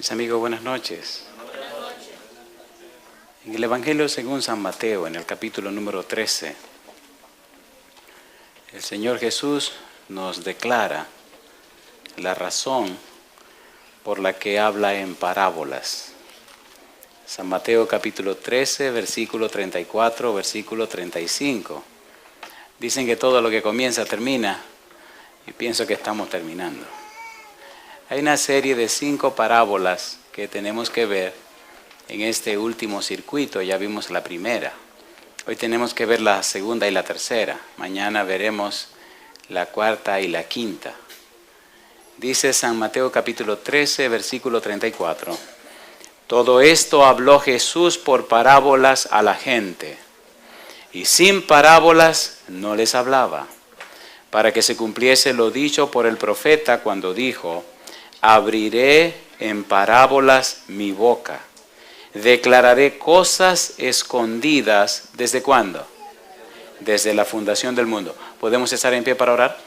Mis amigos, buenas noches. En el Evangelio según San Mateo, en el capítulo número 13, el Señor Jesús nos declara la razón por la que habla en parábolas. San Mateo capítulo 13, versículo 34, versículo 35. Dicen que todo lo que comienza termina, y pienso que estamos terminando. Hay una serie de 5 parábolas que tenemos que ver en este último circuito. Ya vimos la primera. Hoy tenemos que ver la segunda y la tercera. Mañana veremos la cuarta y la quinta. Dice San Mateo capítulo 13, versículo 34. Todo esto habló Jesús por parábolas a la gente, y sin parábolas no les hablaba, para que se cumpliese lo dicho por el profeta cuando dijo: abriré en parábolas mi boca, declararé cosas escondidas. ¿Desde cuándo? Desde la fundación del mundo. ¿Podemos estar en pie para orar?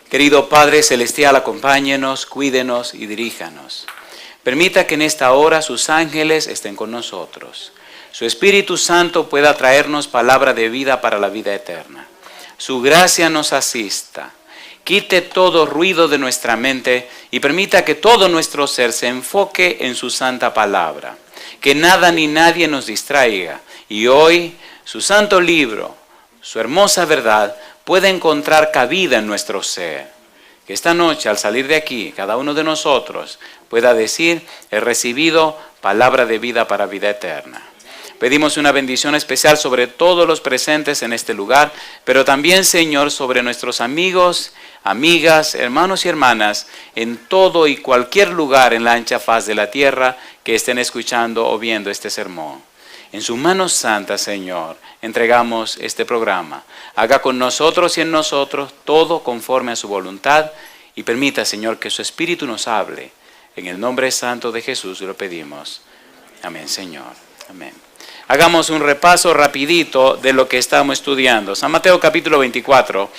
Querido Padre Celestial, acompáñenos, cuídenos y diríjanos. Permita que en esta hora sus ángeles estén con nosotros. Su Espíritu Santo pueda traernos palabra de vida para la vida eterna. Su gracia nos asista. Quite todo ruido de nuestra mente y permita que todo nuestro ser se enfoque en su santa palabra. Que nada ni nadie nos distraiga. Y hoy su santo libro, su hermosa verdad, pueda encontrar cabida en nuestro ser. Que esta noche, al salir de aquí, cada uno de nosotros pueda decir: he recibido palabra de vida para vida eterna. Pedimos una bendición especial sobre todos los presentes en este lugar, pero también, Señor, sobre nuestros amigos, amigas, hermanos y hermanas, en todo y cualquier lugar en la ancha faz de la tierra que estén escuchando o viendo este sermón. En sus manos santas, Señor, entregamos este programa. Haga con nosotros y en nosotros todo conforme a su voluntad y permita, Señor, que su Espíritu nos hable. En el nombre santo de Jesús lo pedimos. Amén, Señor. Amén. Hagamos un repaso rapidito de lo que estamos estudiando. San Mateo capítulo 24,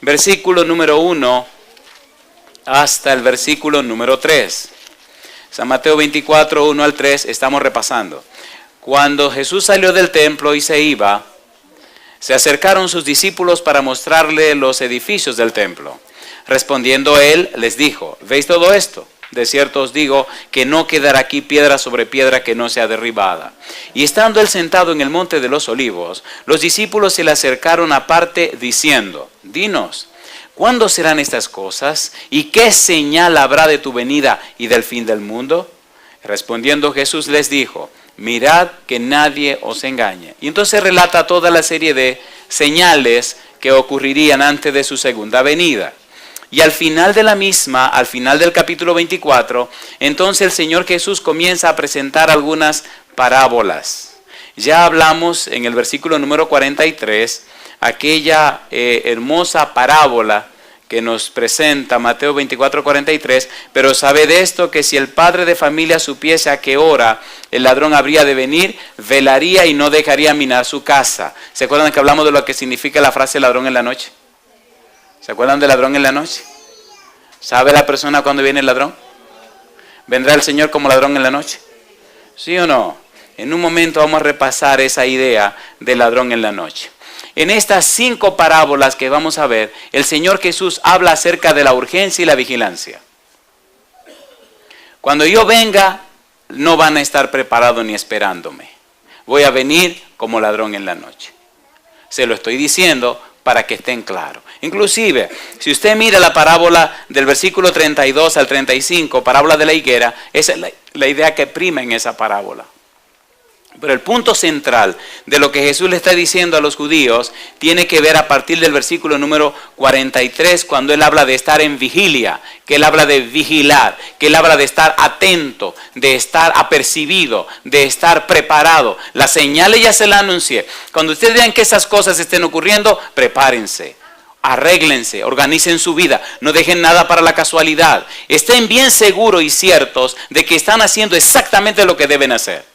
versículo número 1 hasta el versículo número 3. San Mateo 24, 1 al 3, estamos repasando. Cuando Jesús salió del templo y se iba, se acercaron sus discípulos para mostrarle los edificios del templo. Respondiendo él, les dijo: ¿veis todo esto? De cierto os digo que no quedará aquí piedra sobre piedra que no sea derribada. Y estando él sentado en el monte de los olivos, los discípulos se le acercaron aparte diciendo: dinos, ¿cuándo serán estas cosas? ¿Y qué señal habrá de tu venida y del fin del mundo? Respondiendo Jesús les dijo: mirad que nadie os engañe. Y entonces relata toda la serie de señales que ocurrirían antes de su segunda venida. Y al final de la misma, al final del capítulo 24, entonces el Señor Jesús comienza a presentar algunas parábolas. Ya hablamos en el versículo número 43, aquella hermosa parábola que nos presenta Mateo 24, 43, pero sabed esto, que si el padre de familia supiese a qué hora el ladrón habría de venir, velaría y no dejaría minar su casa. ¿Se acuerdan que hablamos de lo que significa la frase ladrón en la noche? ¿Se acuerdan del ladrón en la noche? ¿Sabe la persona cuándo viene el ladrón? ¿Vendrá el Señor como ladrón en la noche? ¿Sí o no? En un momento vamos a repasar esa idea del ladrón en la noche. En estas 5 parábolas que vamos a ver, el Señor Jesús habla acerca de la urgencia y la vigilancia. Cuando yo venga, no van a estar preparados ni esperándome. Voy a venir como ladrón en la noche. Se lo estoy diciendo para que estén claros. Inclusive, si usted mira la parábola del versículo 32 al 35, parábola de la higuera, esa es la idea que prima en esa parábola. Pero el punto central de lo que Jesús le está diciendo a los judíos tiene que ver a partir del versículo número 43, cuando Él habla de estar en vigilia, que Él habla de vigilar, que Él habla de estar atento, de estar apercibido, de estar preparado. Las señales ya se las anuncié. Cuando ustedes vean que esas cosas estén ocurriendo, prepárense. Arréglense, organicen su vida, no dejen nada para la casualidad. Estén bien seguros y ciertos de que están haciendo exactamente lo que deben hacer.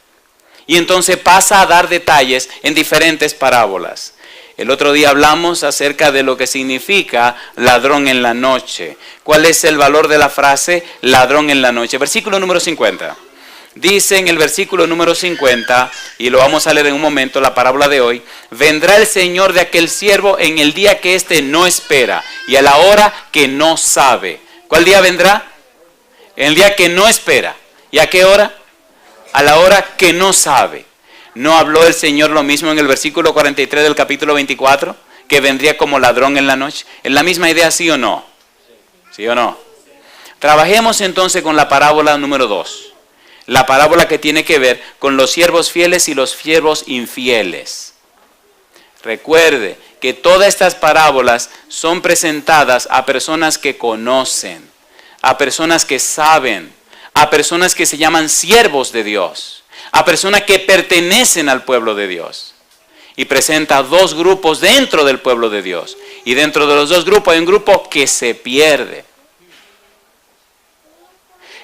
Y entonces pasa a dar detalles en diferentes parábolas. El otro día hablamos acerca de lo que significa ladrón en la noche. ¿Cuál es el valor de la frase ladrón en la noche? Versículo número 50. Dice en el versículo número 50, y lo vamos a leer en un momento, la parábola de hoy: vendrá el Señor de aquel siervo en el día que éste no espera y a la hora que no sabe. ¿Cuál día vendrá? En el día que no espera. ¿Y a qué hora? A la hora que no sabe. ¿No habló el Señor lo mismo en el versículo 43 del capítulo 24? Que vendría como ladrón en la noche. ¿Es la misma idea, sí o no? ¿Sí o no? Trabajemos entonces con la parábola número 2. La parábola que tiene que ver con los siervos fieles y los siervos infieles. Recuerde que todas estas parábolas son presentadas a personas que conocen, a personas que saben, a personas que se llaman siervos de Dios, a personas que pertenecen al pueblo de Dios. Y presenta dos grupos dentro del pueblo de Dios. Y dentro de los dos grupos hay un grupo que se pierde.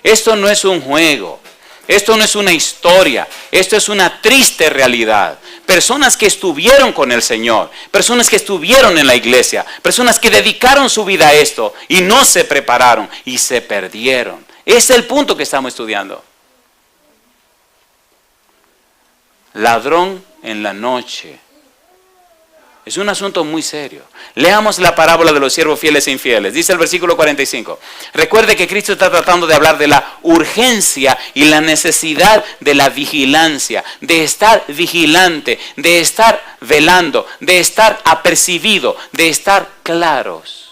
Esto no es un juego. Esto no es una historia, esto es una triste realidad. Personas que estuvieron con el Señor, personas que estuvieron en la iglesia, personas que dedicaron su vida a esto y no se prepararon y se perdieron. Ese es el punto que estamos estudiando. Ladrón en la noche. Es un asunto muy serio. Leamos la parábola de los siervos fieles e infieles. Dice el versículo 45. Recuerde que Cristo está tratando de hablar de la urgencia y la necesidad de la vigilancia, de estar vigilante, de estar velando, de estar apercibido, de estar claros.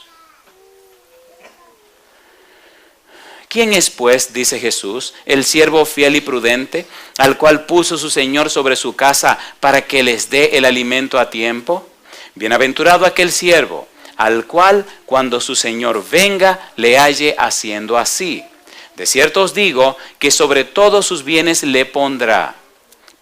¿Quién es, pues, dice Jesús, el siervo fiel y prudente, al cual puso su Señor sobre su casa para que les dé el alimento a tiempo? Bienaventurado aquel siervo, al cual cuando su Señor venga le halle haciendo así. De cierto os digo que sobre todos sus bienes le pondrá.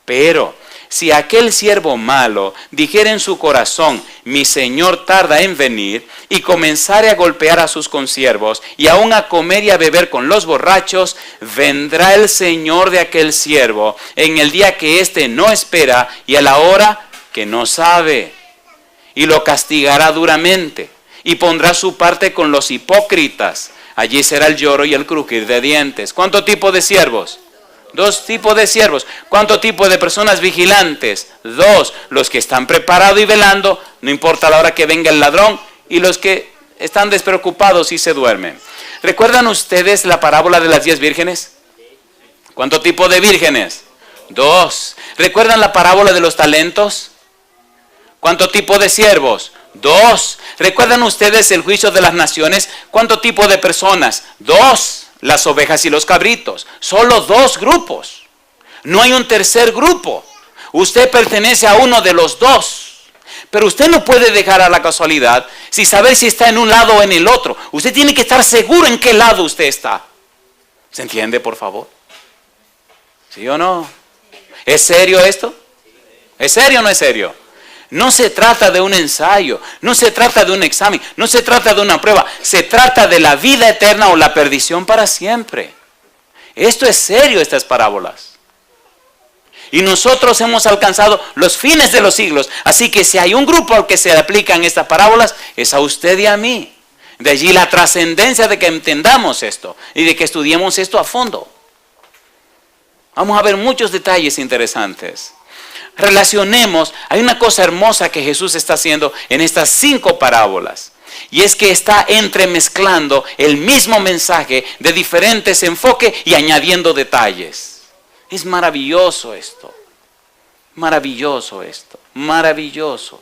Pero si aquel siervo malo dijere en su corazón, mi Señor tarda en venir, y comenzare a golpear a sus consiervos, y aún a comer y a beber con los borrachos, vendrá el Señor de aquel siervo en el día que éste no espera y a la hora que no sabe. Y lo castigará duramente, y pondrá su parte con los hipócritas. Allí será el lloro y el crujir de dientes. ¿Cuánto tipo de siervos? Dos tipos de siervos. ¿Cuánto tipo de personas vigilantes? Dos. Los que están preparados y velando, no importa la hora que venga el ladrón, y los que están despreocupados y se duermen. ¿Recuerdan ustedes la parábola de las 10 vírgenes? ¿Cuánto tipo de vírgenes? Dos. ¿Recuerdan la parábola de los talentos? ¿Cuánto tipo de siervos? Dos. ¿Recuerdan ustedes el juicio de las naciones? ¿Cuánto tipo de personas? Dos. Las ovejas y los cabritos. Solo dos grupos. No hay un tercer grupo. Usted pertenece a uno de los dos. Pero usted no puede dejar a la casualidad sin saber si está en un lado o en el otro. Usted tiene que estar seguro en qué lado usted está. ¿Se entiende, por favor? ¿Sí o no? ¿Es serio esto? ¿Es serio o no es serio? No se trata de un ensayo, no se trata de un examen, no se trata de una prueba, se trata de la vida eterna o la perdición para siempre. Esto es serio, estas parábolas. Y nosotros hemos alcanzado los fines de los siglos, así que si hay un grupo al que se aplican estas parábolas, es a usted y a mí. De allí la trascendencia de que entendamos esto y de que estudiemos esto a fondo. Vamos a ver muchos detalles interesantes. Relacionemos, hay una cosa hermosa que Jesús está haciendo en estas 5 parábolas, y es que está entremezclando el mismo mensaje de diferentes enfoques y añadiendo detalles. Es maravilloso esto, maravilloso esto, maravilloso.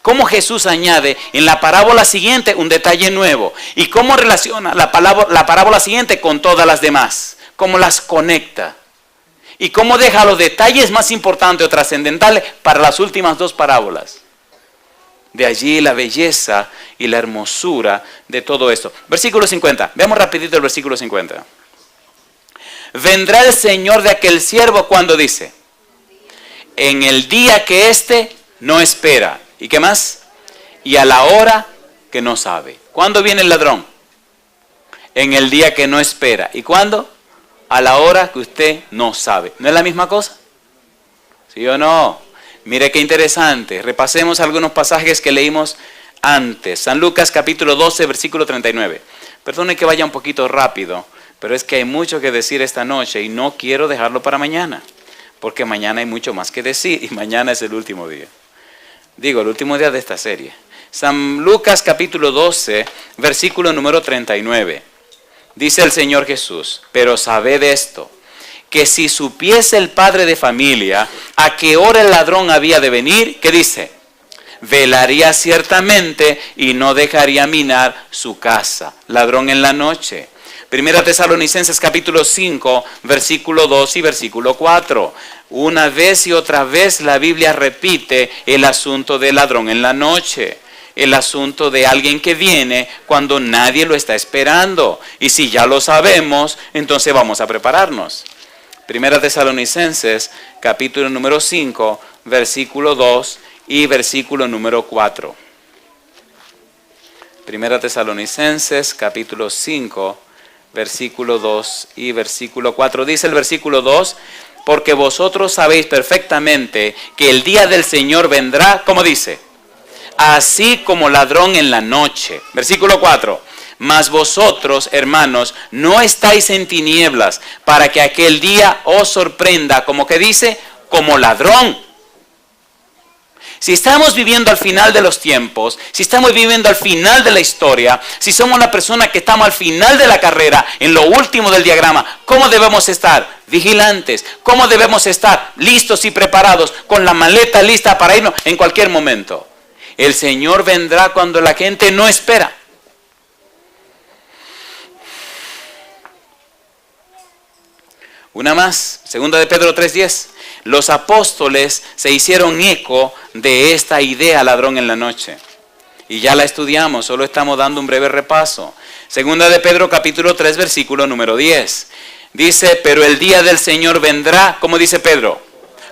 Cómo Jesús añade en la parábola siguiente un detalle nuevo, y cómo relaciona la parábola siguiente con todas las demás, cómo las conecta. Y cómo deja los detalles más importantes o trascendentales para las últimas 2 parábolas. De allí la belleza y la hermosura de todo esto. Versículo 50. Veamos rapidito el versículo 50. Vendrá el Señor de aquel siervo cuando dice, en el día que éste no espera. ¿Y qué más? Y a la hora que no sabe. ¿Cuándo viene el ladrón? En el día que no espera. ¿Y cuándo? A la hora que usted no sabe. ¿No es la misma cosa? ¿Sí o no? Mire qué interesante. Repasemos algunos pasajes que leímos antes. San Lucas capítulo 12, versículo 39. Perdone que vaya un poquito rápido, pero es que hay mucho que decir esta noche y no quiero dejarlo para mañana, porque mañana hay mucho más que decir y mañana es el último día. Digo, el último día de esta serie. San Lucas capítulo 12, versículo número 39. Dice el Señor Jesús, pero sabed esto, que si supiese el padre de familia a qué hora el ladrón había de venir, ¿qué dice? Velaría ciertamente y no dejaría minar su casa. Ladrón en la noche. Primera Tesalonicenses capítulo 5, versículo 2 y versículo 4. Una vez y otra vez la Biblia repite el asunto del ladrón en la noche. El asunto de alguien que viene cuando nadie lo está esperando. Y si ya lo sabemos, entonces vamos a prepararnos. Primera Tesalonicenses capítulo número 5, versículo 2 y versículo número 4. Primera Tesalonicenses capítulo 5, versículo 2 y versículo 4. Dice el versículo 2, porque vosotros sabéis perfectamente que el día del Señor vendrá, ¿cómo dice? Así como ladrón en la noche. Versículo 4. Mas vosotros, hermanos, no estáis en tinieblas para que aquel día os sorprenda, como que dice, como ladrón. Si estamos viviendo al final de los tiempos, si estamos viviendo al final de la historia, si somos la persona que estamos al final de la carrera, en lo último del diagrama, ¿cómo debemos estar? Vigilantes. ¿Cómo debemos estar? Listos y preparados, con la maleta lista para irnos en cualquier momento. El Señor vendrá cuando la gente no espera. Una más, segunda de Pedro 3:10. Los apóstoles se hicieron eco de esta idea, ladrón en la noche. Y ya la estudiamos, solo estamos dando un breve repaso. Segunda de Pedro capítulo 3, versículo número 10. Dice, pero el día del Señor vendrá, ¿cómo dice Pedro?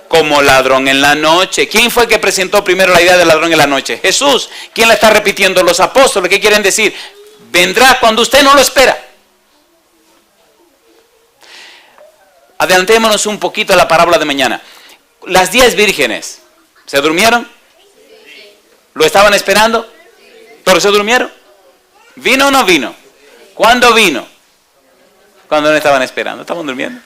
Como ladrón en la noche. ¿Quién fue el que presentó primero la idea del ladrón en la noche? Jesús. ¿Quién la está repitiendo? Los apóstoles. ¿Qué quieren decir? Vendrá cuando usted no lo espera. Adelantémonos un poquito a la parábola de mañana. Las 10 vírgenes, ¿se durmieron? ¿Lo estaban esperando? ¿Pero se durmieron? ¿Vino o no vino? ¿Cuándo vino? Cuando no estaban esperando. ¿Estaban durmiendo?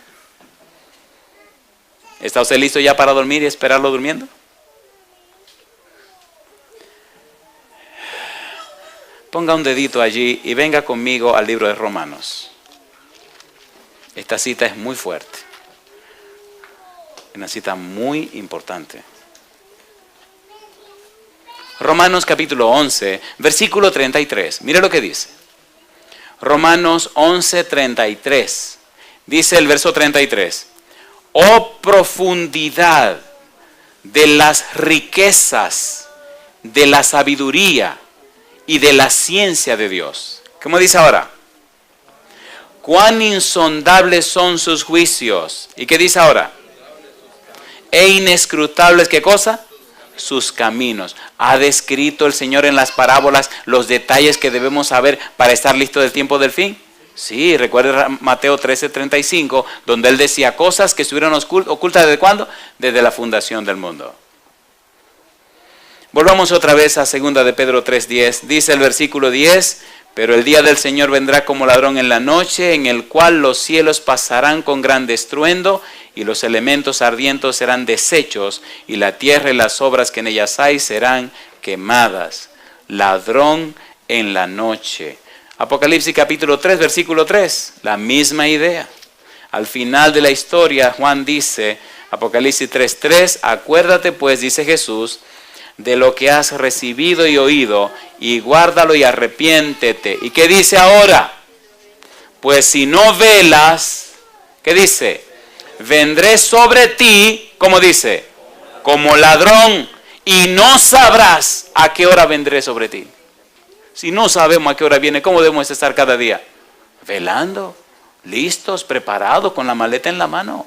¿Está usted listo ya para dormir y esperarlo durmiendo? Ponga un dedito allí y venga conmigo al libro de Romanos. Esta cita es muy fuerte. Una cita muy importante. Romanos capítulo 11, versículo 33. Mire lo que dice. Romanos 11, 33. Dice el verso 33. Oh profundidad de las riquezas, de la sabiduría y de la ciencia de Dios. ¿Cómo dice ahora? Cuán insondables son sus juicios. ¿Y qué dice ahora? E inescrutables, ¿qué cosa? Sus caminos. Ha descrito el Señor en las parábolas los detalles que debemos saber para estar listos del tiempo del fin. Sí, recuerda Mateo 13:35, donde Él decía cosas que estuvieron ocultas ¿desde cuándo? Desde la fundación del mundo. Volvamos otra vez a 2 de Pedro 3:10. Dice el versículo 10, pero el día del Señor vendrá como ladrón en la noche, en el cual los cielos pasarán con gran estruendo, y los elementos ardientes serán deshechos, y la tierra y las obras que en ellas hay serán quemadas. Ladrón en la noche. Apocalipsis capítulo 3, versículo 3, la misma idea. Al final de la historia, Juan dice, Apocalipsis 3:3, acuérdate pues, dice Jesús, de lo que has recibido y oído, y guárdalo y arrepiéntete. ¿Y qué dice ahora? Pues si no velas, ¿qué dice? Vendré sobre ti, ¿cómo dice? Como ladrón, y no sabrás a qué hora vendré sobre ti. Si no sabemos a qué hora viene, ¿cómo debemos estar cada día? Velando, listos, preparados, con la maleta en la mano.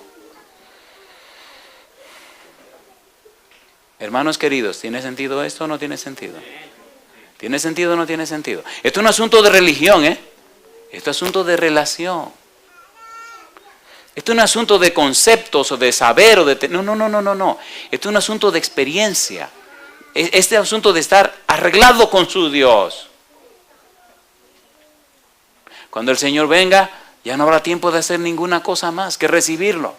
Hermanos queridos, ¿tiene sentido esto o no tiene sentido? ¿Tiene sentido o no tiene sentido? Esto es un asunto de religión, Esto es un asunto de relación. Esto no es un asunto de conceptos o de saber o de... No. Esto es un asunto de experiencia. Este es un asunto de estar arreglado con su Dios. Cuando el Señor venga, ya no habrá tiempo de hacer ninguna cosa más que recibirlo.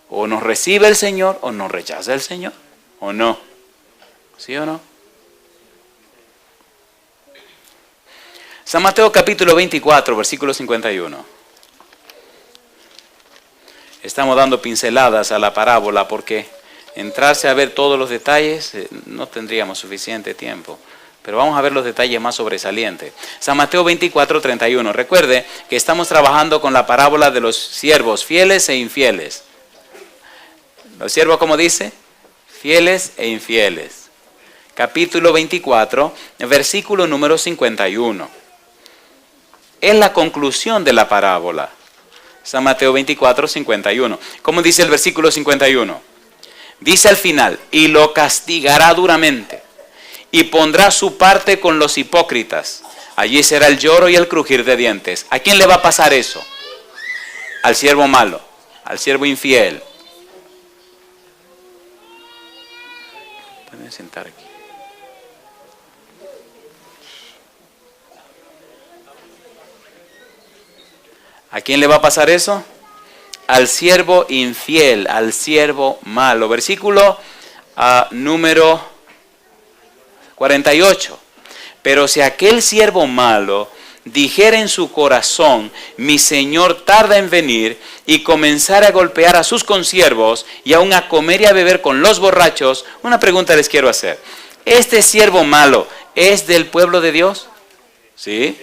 O nos recibe el Señor o nos rechaza el Señor. ¿O no? ¿Sí o no? San Mateo capítulo 24, versículo 51. Estamos dando pinceladas a la parábola porque entrarse a ver todos los detalles no tendríamos suficiente tiempo. Pero vamos a ver los detalles más sobresalientes. San Mateo 24, 31. Recuerde que estamos trabajando con la parábola de los siervos fieles e infieles. Los siervos, ¿cómo dice? Fieles e infieles. Capítulo 24, versículo número 51. Es la conclusión de la parábola. San Mateo 24, 51. ¿Cómo dice el versículo 51? Dice al final, y lo castigará duramente, y pondrá su parte con los hipócritas. Allí será el lloro y el crujir de dientes. ¿A quién le va a pasar eso? Al siervo malo, al siervo infiel. Pueden sentar aquí. ¿A quién le va a pasar eso? Al siervo infiel, al siervo malo. Versículo número 48. Pero si aquel siervo malo dijera en su corazón, mi señor tarda en venir, y comenzara a golpear a sus consiervos y aún a comer y a beber con los borrachos, una pregunta les quiero hacer. ¿Este siervo malo es del pueblo de Dios? ¿Sí?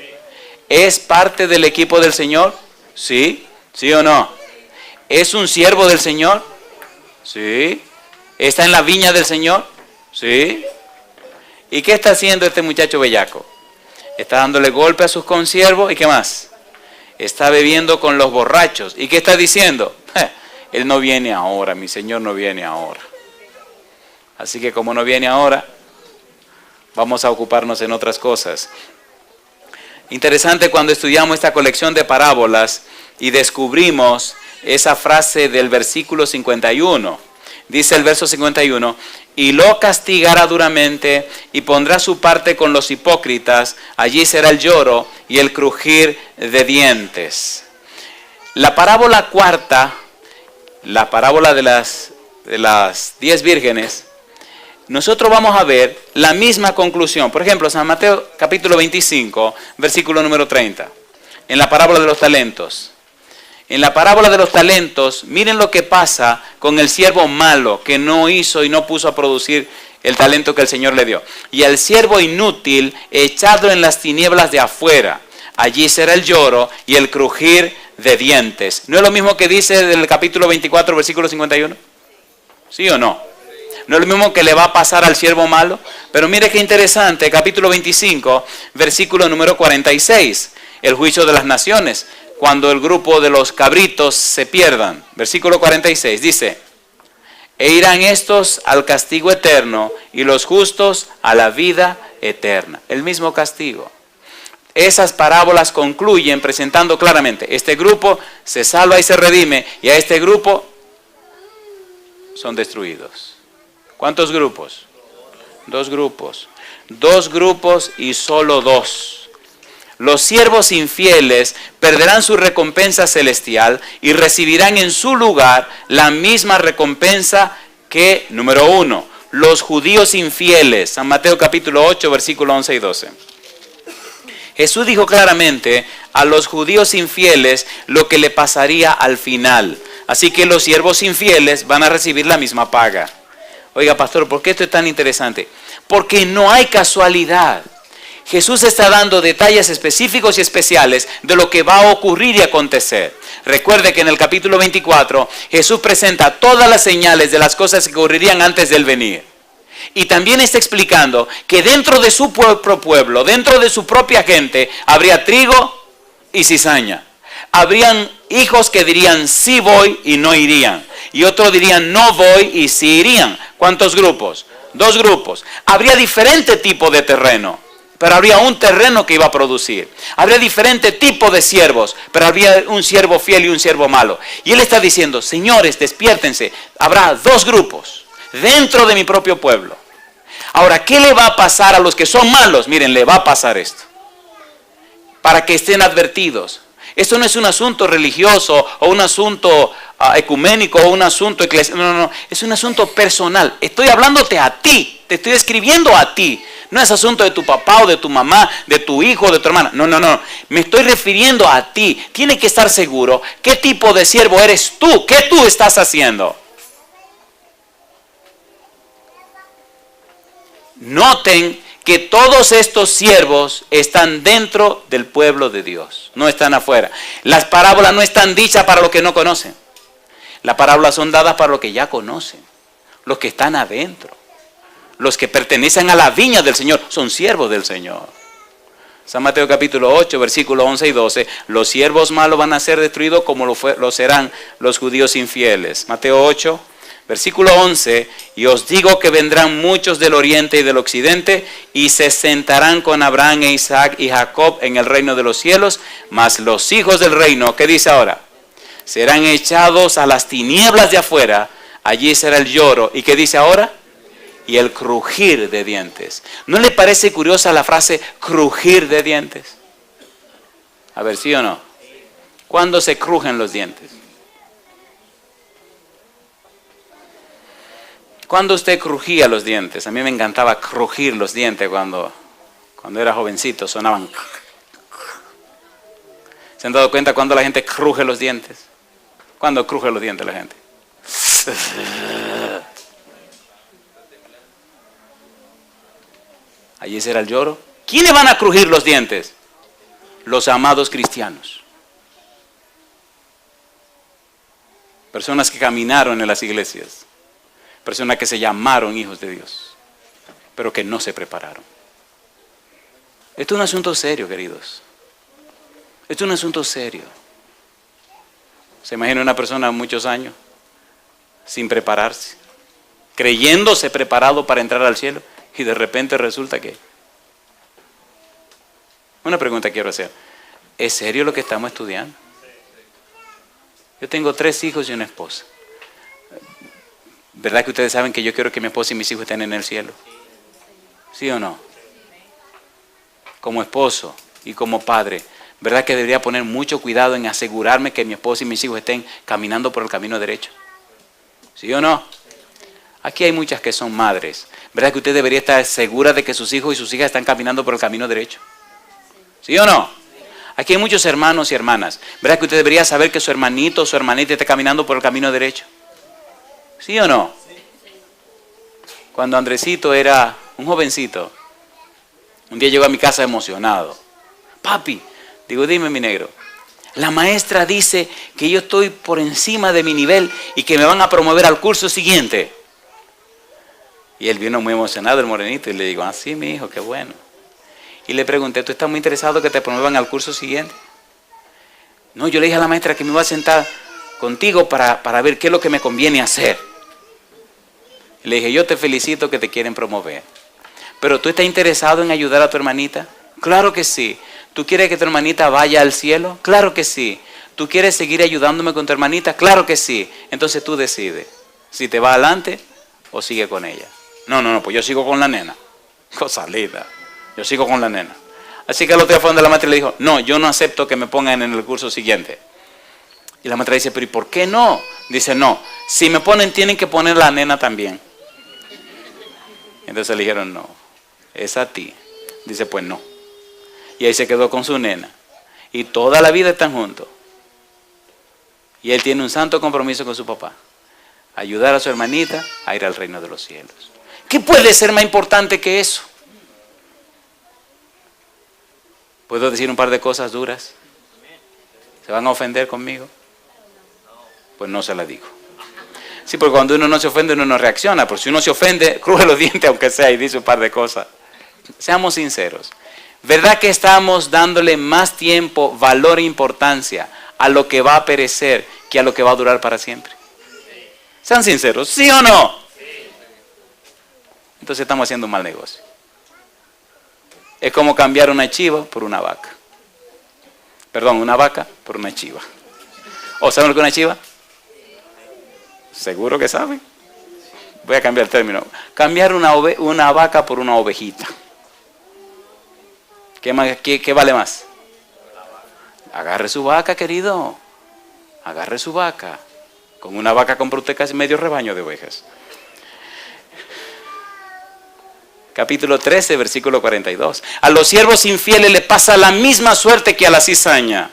¿Es parte del equipo del Señor? ¿Sí? ¿Sí o no? ¿Es un siervo del Señor? ¿Sí? ¿Está en la viña del Señor? ¿Sí? ¿Y qué está haciendo este muchacho bellaco? Está dándole golpe a sus consiervos. ¿Y qué más? Está bebiendo con los borrachos. ¿Y qué está diciendo? Él no viene ahora, mi Señor no viene ahora. Así que como no viene ahora, vamos a ocuparnos en otras cosas. Interesante cuando estudiamos esta colección de parábolas y descubrimos esa frase del versículo 51. Dice el verso 51, y lo castigará duramente y pondrá su parte con los hipócritas, allí será el lloro y el crujir de dientes. La parábola cuarta, la parábola de las 10 vírgenes, nosotros vamos a ver la misma conclusión. Por ejemplo, San Mateo capítulo 25, versículo número 30, en la parábola de los talentos. En la parábola de los talentos, miren lo que pasa con el siervo malo que no hizo y no puso a producir el talento que el Señor le dio. Y al siervo inútil echado en las tinieblas de afuera. Allí será el lloro y el crujir de dientes. ¿No es lo mismo que dice del capítulo 24, versículo 51? ¿Sí o no? ¿No es lo mismo que le va a pasar al siervo malo? Pero mire qué interesante, capítulo 25, versículo número 46, el juicio de las naciones. Cuando el grupo de los cabritos se pierdan. Versículo 46 dice, e irán estos al castigo eterno y los justos a la vida eterna. El mismo castigo. Esas parábolas concluyen presentando claramente, este grupo se salva y se redime y a este grupo son destruidos. ¿Cuántos grupos? 2 grupos. 2 grupos y solo 2. Los siervos infieles perderán su recompensa celestial y recibirán en su lugar la misma recompensa que, número 1, los judíos infieles. San Mateo capítulo 8, versículo 11 y 12. Jesús dijo claramente a los judíos infieles lo que le pasaría al final. Así que los siervos infieles van a recibir la misma paga. Oiga, pastor, ¿por qué esto es tan interesante? Porque no hay casualidad. Jesús está dando detalles específicos y especiales de lo que va a ocurrir y acontecer. Recuerde que en el capítulo 24 Jesús presenta todas las señales de las cosas que ocurrirían antes del venir. Y también está explicando que dentro de su propio pueblo, dentro de su propia gente, habría trigo y cizaña. Habrían hijos que dirían sí voy y no irían. Y otros dirían no voy y sí irían. ¿Cuántos grupos? 2 grupos. Habría diferente tipo de terreno. pero habría un terreno que iba a producir. Habría diferentes tipos de siervos, pero habría un siervo fiel y un siervo malo. Y él está diciendo, señores, despiértense. Habrá dos grupos dentro de mi propio pueblo. Ahora, ¿qué le va a pasar a los que son malos? Miren, le va a pasar esto. Para que estén advertidos. Esto no es un asunto religioso o un asunto ecuménico o un asunto eclesiástico. No. Es un asunto personal. Estoy hablándote a ti. Te estoy escribiendo a ti. No es asunto de tu papá o de tu mamá, de tu hijo o de tu hermana. No. Me estoy refiriendo a ti. Tienes que estar seguro qué tipo de siervo eres tú. ¿Qué tú estás haciendo? Noten que todos estos siervos están dentro del pueblo de Dios, no están afuera. Las parábolas no están dichas para los que no conocen. Las parábolas son dadas para los que ya conocen, los que están adentro, los que pertenecen a la viña del Señor, son siervos del Señor. San Mateo capítulo 8, versículos 11 y 12, los siervos malos van a ser destruidos como lo serán los judíos infieles. Mateo 8, versículo 11, y os digo que vendrán muchos del oriente y del occidente y se sentarán con Abraham e Isaac y Jacob en el reino de los cielos, mas los hijos del reino, ¿qué dice ahora? Serán echados a las tinieblas de afuera, allí será el lloro. ¿Y qué dice ahora? Y el crujir de dientes. ¿No le parece curiosa la frase crujir de dientes? A ver, ¿sí o no? ¿Cuándo se crujen los dientes? ¿Cuándo usted crujía los dientes? A mí me encantaba crujir los dientes cuando era jovencito, sonaban. ¿Se han dado cuenta cuando la gente cruje los dientes? ¿Cuándo cruje los dientes la gente? Allí será el lloro. ¿Quiénes van a crujir los dientes? Los amados cristianos. Personas que caminaron en las iglesias. Personas que se llamaron hijos de Dios, pero que no se prepararon. Esto es un asunto serio, queridos. Esto es un asunto serio. ¿Se imagina una persona muchos años sin prepararse, creyéndose preparado para entrar al cielo y de repente resulta que... Una pregunta quiero hacer. ¿Es serio lo que estamos estudiando? Yo tengo 3 hijos y una esposa. ¿Verdad que ustedes saben que yo quiero que mi esposa y mis hijos estén en el cielo? ¿Sí o no? Como esposo y como padre, ¿verdad que debería poner mucho cuidado en asegurarme que mi esposa y mis hijos estén caminando por el camino derecho? ¿Sí o no? Aquí hay muchas que son madres. ¿Verdad que usted debería estar segura de que sus hijos y sus hijas están caminando por el camino derecho? ¿Sí o no? Aquí hay muchos hermanos y hermanas. ¿Verdad que usted debería saber que su hermanito o su hermanita está caminando por el camino derecho? ¿Sí o no? Cuando Andresito era un jovencito, un día llegó a mi casa emocionado. Papi, digo, dime mi negro, la maestra dice que yo estoy por encima de mi nivel y que me van a promover al curso siguiente. Y él vino muy emocionado, el morenito, y le digo, sí, mi hijo, qué bueno. Y le pregunté, ¿tú estás muy interesado que te promuevan al curso siguiente? No, yo le dije a la maestra que me iba a sentar contigo para ver qué es lo que me conviene hacer. Y le dije, yo te felicito que te quieren promover. Pero ¿tú estás interesado en ayudar a tu hermanita? Claro que sí. ¿Tú quieres que tu hermanita vaya al cielo? Claro que sí. ¿Tú quieres seguir ayudándome con tu hermanita? Claro que sí. Entonces tú decides si te va adelante o sigue con ella. No, pues yo sigo con la nena. Cosa linda. Yo sigo con la nena. Así que el otro día fue donde la maestra le dijo, no, yo no acepto que me pongan en el curso siguiente. Y la maestra dice, pero ¿y por qué no? Dice, no, si me ponen tienen que poner la nena también. Entonces le dijeron, no, es a ti. Dice, pues no. Y ahí se quedó con su nena. Y toda la vida están juntos. Y él tiene un santo compromiso con su papá. Ayudar a su hermanita a ir al reino de los cielos. ¿Qué puede ser más importante que eso? ¿Puedo decir un par de cosas duras? ¿Se van a ofender conmigo? Pues no se la digo. Sí, porque cuando uno no se ofende, uno no reacciona. Pero si uno se ofende, cruje los dientes aunque sea y dice un par de cosas. Seamos sinceros. ¿Verdad que estamos dándole más tiempo, valor e importancia a lo que va a perecer que a lo que va a durar para siempre? Sean sinceros, ¿sí o no? Entonces estamos haciendo un mal negocio. Es como cambiar una chiva por una vaca. Perdón, una vaca por una chiva. ¿O saben lo que es una chiva? ¿Seguro que saben? Voy a cambiar el término. Cambiar una vaca por una ovejita. ¿Qué vale más? Agarre su vaca, querido. Agarre su vaca. Con una vaca compra usted casi medio rebaño de ovejas. Capítulo 13, versículo 42. A los siervos infieles le pasa la misma suerte que a la cizaña.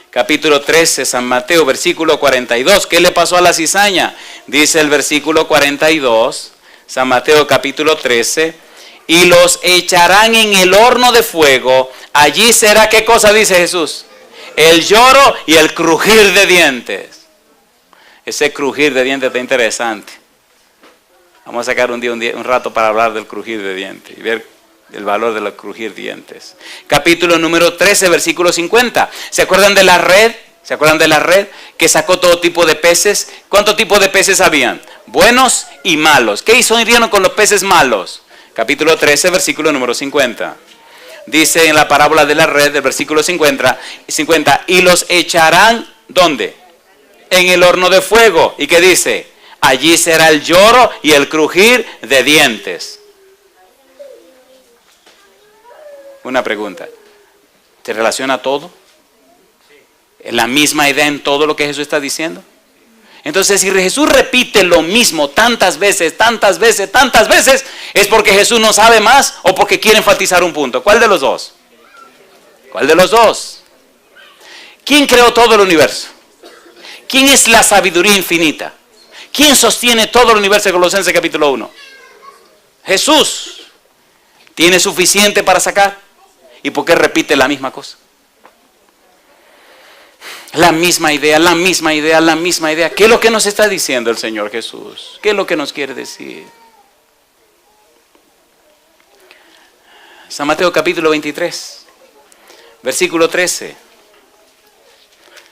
Capítulo 13, San Mateo, versículo 42. ¿Qué le pasó a la cizaña? Dice el versículo 42, San Mateo capítulo 13. Y los echarán en el horno de fuego. Allí será, ¿qué cosa dice Jesús? El lloro y el crujir de dientes. Ese crujir de dientes está interesante. Vamos a sacar un rato para hablar del crujir de dientes y ver el valor de los crujir dientes. Capítulo número 13, versículo 50. ¿Se acuerdan de la red? ¿Se acuerdan de la red que sacó todo tipo de peces? ¿Cuántos tipos de peces habían? Buenos y malos. ¿Qué hicieron con los peces malos? Capítulo 13, versículo número 50. Dice en la parábola de la red, del versículo 50, y los echarán, ¿dónde? En el horno de fuego. ¿Y qué dice? Allí será el lloro y el crujir de dientes. Una pregunta. ¿Te relaciona todo? ¿Es la misma idea en todo lo que Jesús está diciendo? Entonces, si Jesús repite lo mismo tantas veces, es porque Jesús no sabe más o porque quiere enfatizar un punto. ¿Cuál de los dos? ¿Cuál de los dos? ¿Quién creó todo el universo? ¿Quién es la sabiduría infinita? ¿Quién sostiene todo el universo? Colosenses capítulo 1. Jesús. ¿Tiene suficiente para sacar? ¿Y por qué repite la misma cosa? La misma idea. ¿Qué es lo que nos está diciendo el Señor Jesús? ¿Qué es lo que nos quiere decir? San Mateo capítulo 23, versículo 13.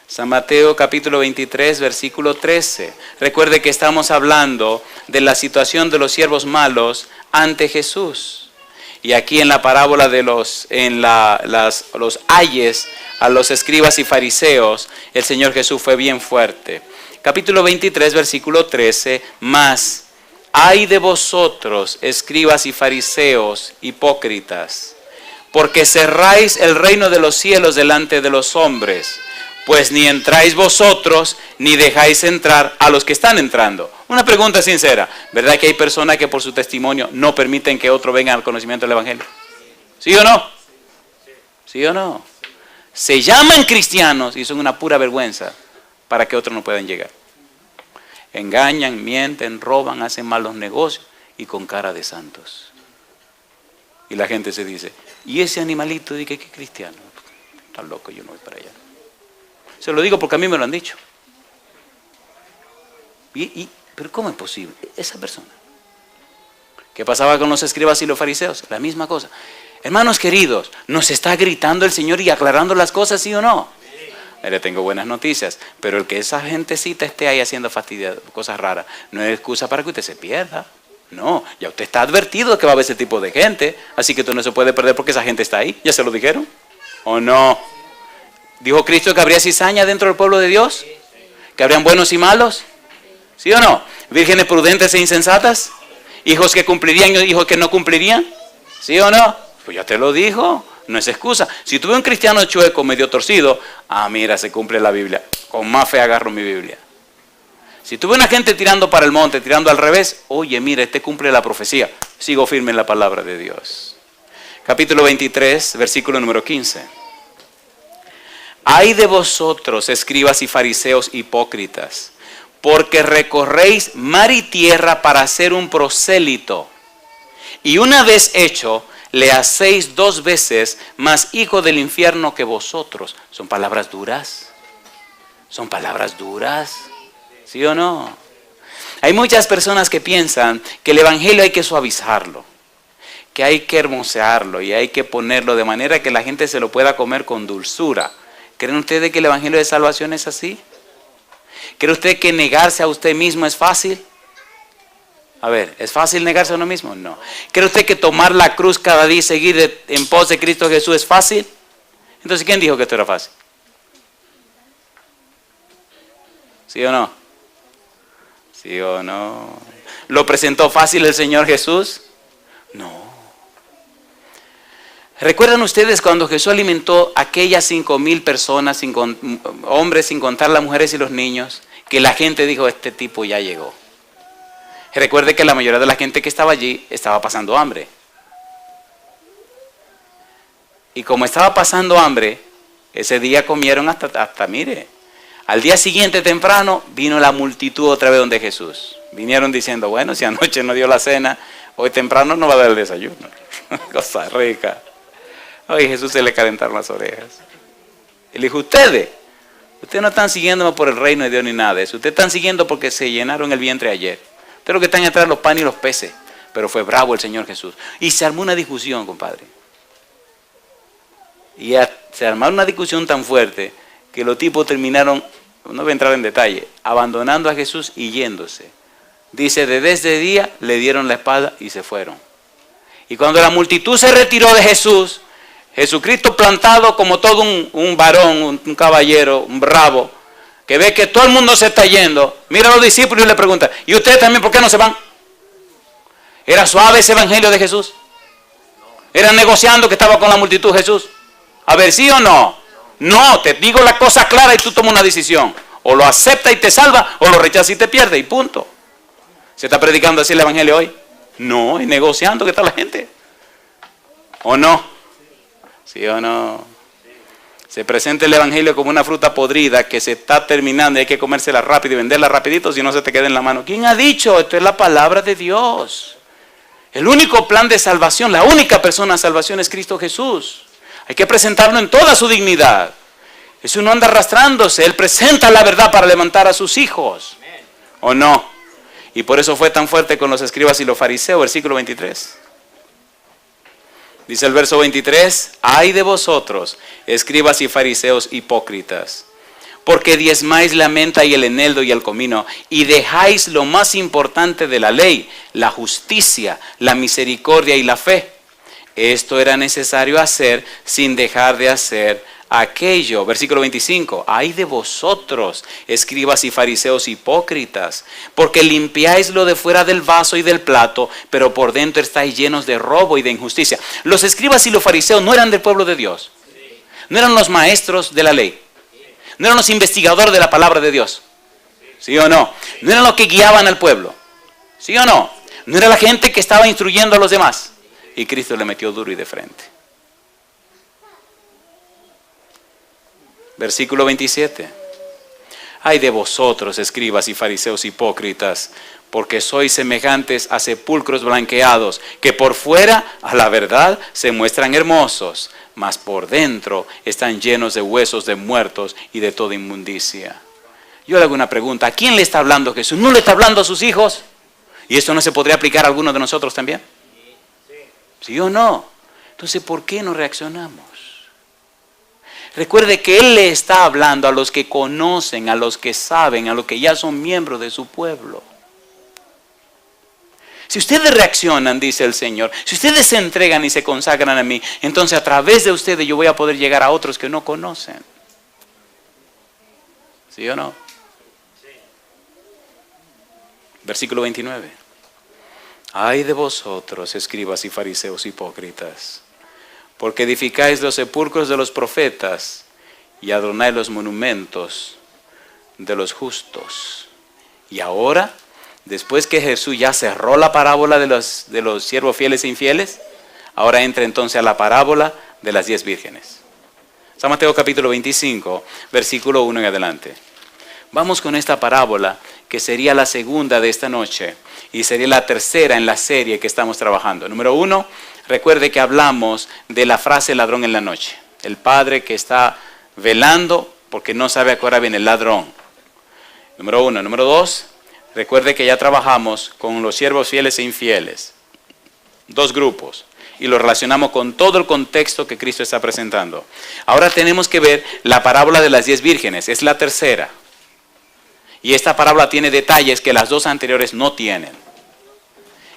San Mateo capítulo 23, versículo 13. Recuerde que estamos hablando de la situación de los siervos malos ante Jesús. Y aquí en la parábola de los ayes a los escribas y fariseos, el Señor Jesús fue bien fuerte. Capítulo 23, versículo 13, más, ay de vosotros, escribas y fariseos, hipócritas, porque cerráis el reino de los cielos delante de los hombres, pues ni entráis vosotros, ni dejáis entrar a los que están entrando. Una pregunta sincera, ¿verdad que hay personas que por su testimonio no permiten que otro venga al conocimiento del Evangelio? ¿Sí o no? ¿Sí o no? Se llaman cristianos y son una pura vergüenza para que otros no puedan llegar. Engañan, mienten, roban, hacen malos negocios y con cara de santos. Y la gente se dice, ¿y ese animalito de que es cristiano? Está loco, yo no voy para allá. Se lo digo porque a mí me lo han dicho. Pero ¿cómo es posible? Esa persona. ¿Qué pasaba con los escribas y los fariseos? La misma cosa. Hermanos queridos, ¿nos está gritando el Señor y aclarando las cosas, sí o no? Le tengo buenas noticias, pero el que esa gentecita esté ahí haciendo cosas raras, no es excusa para que usted se pierda. No, ya usted está advertido que va a haber ese tipo de gente, así que usted no se puede perder porque esa gente está ahí. ¿Ya se lo dijeron? ¿O no? ¿Dijo Cristo que habría cizaña dentro del pueblo de Dios? ¿Que habrían buenos y malos? ¿Sí o no? ¿Vírgenes prudentes e insensatas? ¿Hijos que cumplirían y hijos que no cumplirían? ¿Sí o no? Pues ya te lo dijo, no es excusa. Si tuve un cristiano chueco, medio torcido, mira, se cumple la Biblia. Con más fe agarro mi Biblia. Si tuve una gente tirando para el monte, tirando al revés, oye, mira, este cumple la profecía. Sigo firme en la palabra de Dios. Capítulo 23, versículo número 15. Ay de vosotros, escribas y fariseos hipócritas, porque recorréis mar y tierra para hacer un prosélito, y una vez hecho, le hacéis 2 veces más hijo del infierno que vosotros. ¿Son palabras duras? ¿Son palabras duras? ¿Sí o no? Hay muchas personas que piensan que el evangelio hay que suavizarlo, que hay que hermosearlo y hay que ponerlo de manera que la gente se lo pueda comer con dulzura. ¿Creen ustedes que el evangelio de salvación es así? ¿Cree usted que negarse a usted mismo es fácil? A ver, ¿es fácil negarse a uno mismo? No. ¿Cree usted que tomar la cruz cada día y seguir en pos de Cristo Jesús es fácil? Entonces, ¿quién dijo que esto era fácil? ¿Sí o no? ¿Sí o no? ¿Lo presentó fácil el Señor Jesús? No. ¿Recuerdan ustedes cuando Jesús alimentó a aquellas 5,000 personas, hombres sin contar las mujeres y los niños, que la gente dijo, este tipo ya llegó? Recuerde que la mayoría de la gente que estaba allí estaba pasando hambre. Y como estaba pasando hambre, ese día comieron hasta mire, al día siguiente temprano vino la multitud otra vez donde Jesús. Vinieron diciendo, bueno, si anoche no dio la cena, hoy temprano no va a dar el desayuno. Cosa rica. Hoy Jesús se le calentaron las orejas. Y le dijo, ustedes no están siguiéndome por el reino de Dios ni nada de eso. Ustedes están siguiendo porque se llenaron el vientre ayer. Ustedes lo que están atrás los panes y los peces. Pero fue bravo el Señor Jesús. Y se armó una discusión, compadre. Y se armó una discusión tan fuerte que los tipos terminaron, no voy a entrar en detalle, abandonando a Jesús y yéndose. Dice, desde ese día le dieron la espada y se fueron. Y cuando la multitud se retiró de Jesús, Jesucristo plantado como todo un varón, un caballero, un bravo, que ve que todo el mundo se está yendo, mira a los discípulos y le pregunta, ¿y ustedes también por qué no se van? ¿Era suave ese evangelio de Jesús? ¿Era negociando que estaba con la multitud Jesús? A ver, ¿sí o no? No, te digo la cosa clara y tú tomas una decisión. O lo aceptas y te salva, o lo rechazas y te pierde, y punto. ¿Se está predicando así el evangelio hoy? No, es negociando que está la gente. ¿O no? ¿Sí o no? Se presenta el evangelio como una fruta podrida que se está terminando y hay que comérsela rápido y venderla rapidito si no se te queda en la mano. ¿Quién ha dicho? Esto es la palabra de Dios. El único plan de salvación, la única persona de salvación es Cristo Jesús. Hay que presentarlo en toda su dignidad. Eso no anda arrastrándose. Él presenta la verdad para levantar a sus hijos. ¿O no? Y por eso fue tan fuerte con los escribas y los fariseos, versículo 23. Dice el verso 23, ay de vosotros, escribas y fariseos hipócritas, porque diezmáis la menta y el eneldo y el comino, y dejáis lo más importante de la ley, la justicia, la misericordia y la fe. Esto era necesario hacer sin dejar de hacer aquello. Versículo 25, ay de vosotros, escribas y fariseos hipócritas, porque limpiáis lo de fuera del vaso y del plato, pero por dentro estáis llenos de robo y de injusticia. Los escribas y los fariseos no eran del pueblo de Dios, no eran los maestros de la ley, no eran los investigadores de la palabra de Dios, ¿sí o no? No eran los que guiaban al pueblo, ¿sí o no? No era la gente que estaba instruyendo a los demás. Y Cristo le metió duro y de frente. Versículo 27. Ay de vosotros, escribas y fariseos hipócritas, porque sois semejantes a sepulcros blanqueados, que por fuera, a la verdad, se muestran hermosos, mas por dentro están llenos de huesos de muertos y de toda inmundicia. Yo le hago una pregunta, ¿a quién le está hablando Jesús? ¿No le está hablando a sus hijos? ¿Y esto no se podría aplicar a alguno de nosotros también? ¿Sí o no? Entonces, ¿por qué no reaccionamos? Recuerde que Él le está hablando a los que conocen, a los que saben, a los que ya son miembros de su pueblo. Si ustedes reaccionan, dice el Señor, si ustedes se entregan y se consagran a mí, entonces a través de ustedes yo voy a poder llegar a otros que no conocen. ¿Sí o no? Versículo 29. Ay de vosotros, escribas y fariseos hipócritas, porque edificáis los sepulcros de los profetas y adornáis los monumentos de los justos. Y ahora, después que Jesús ya cerró la parábola de los siervos fieles e infieles, ahora entra entonces a la parábola de las 10 vírgenes. San Mateo capítulo 25, versículo 1 en adelante. Vamos con esta parábola que sería la segunda de esta noche y sería la tercera en la serie que estamos trabajando. Número 1, recuerde que hablamos de la frase ladrón en la noche. El padre que está velando porque no sabe a qué hora viene el ladrón. Número 1. Número 2, recuerde que ya trabajamos con los siervos fieles e infieles. 2 grupos. Y lo relacionamos con todo el contexto que Cristo está presentando. Ahora tenemos que ver la parábola de las 10 vírgenes. Es la tercera. Y esta parábola tiene detalles que las 2 anteriores no tienen.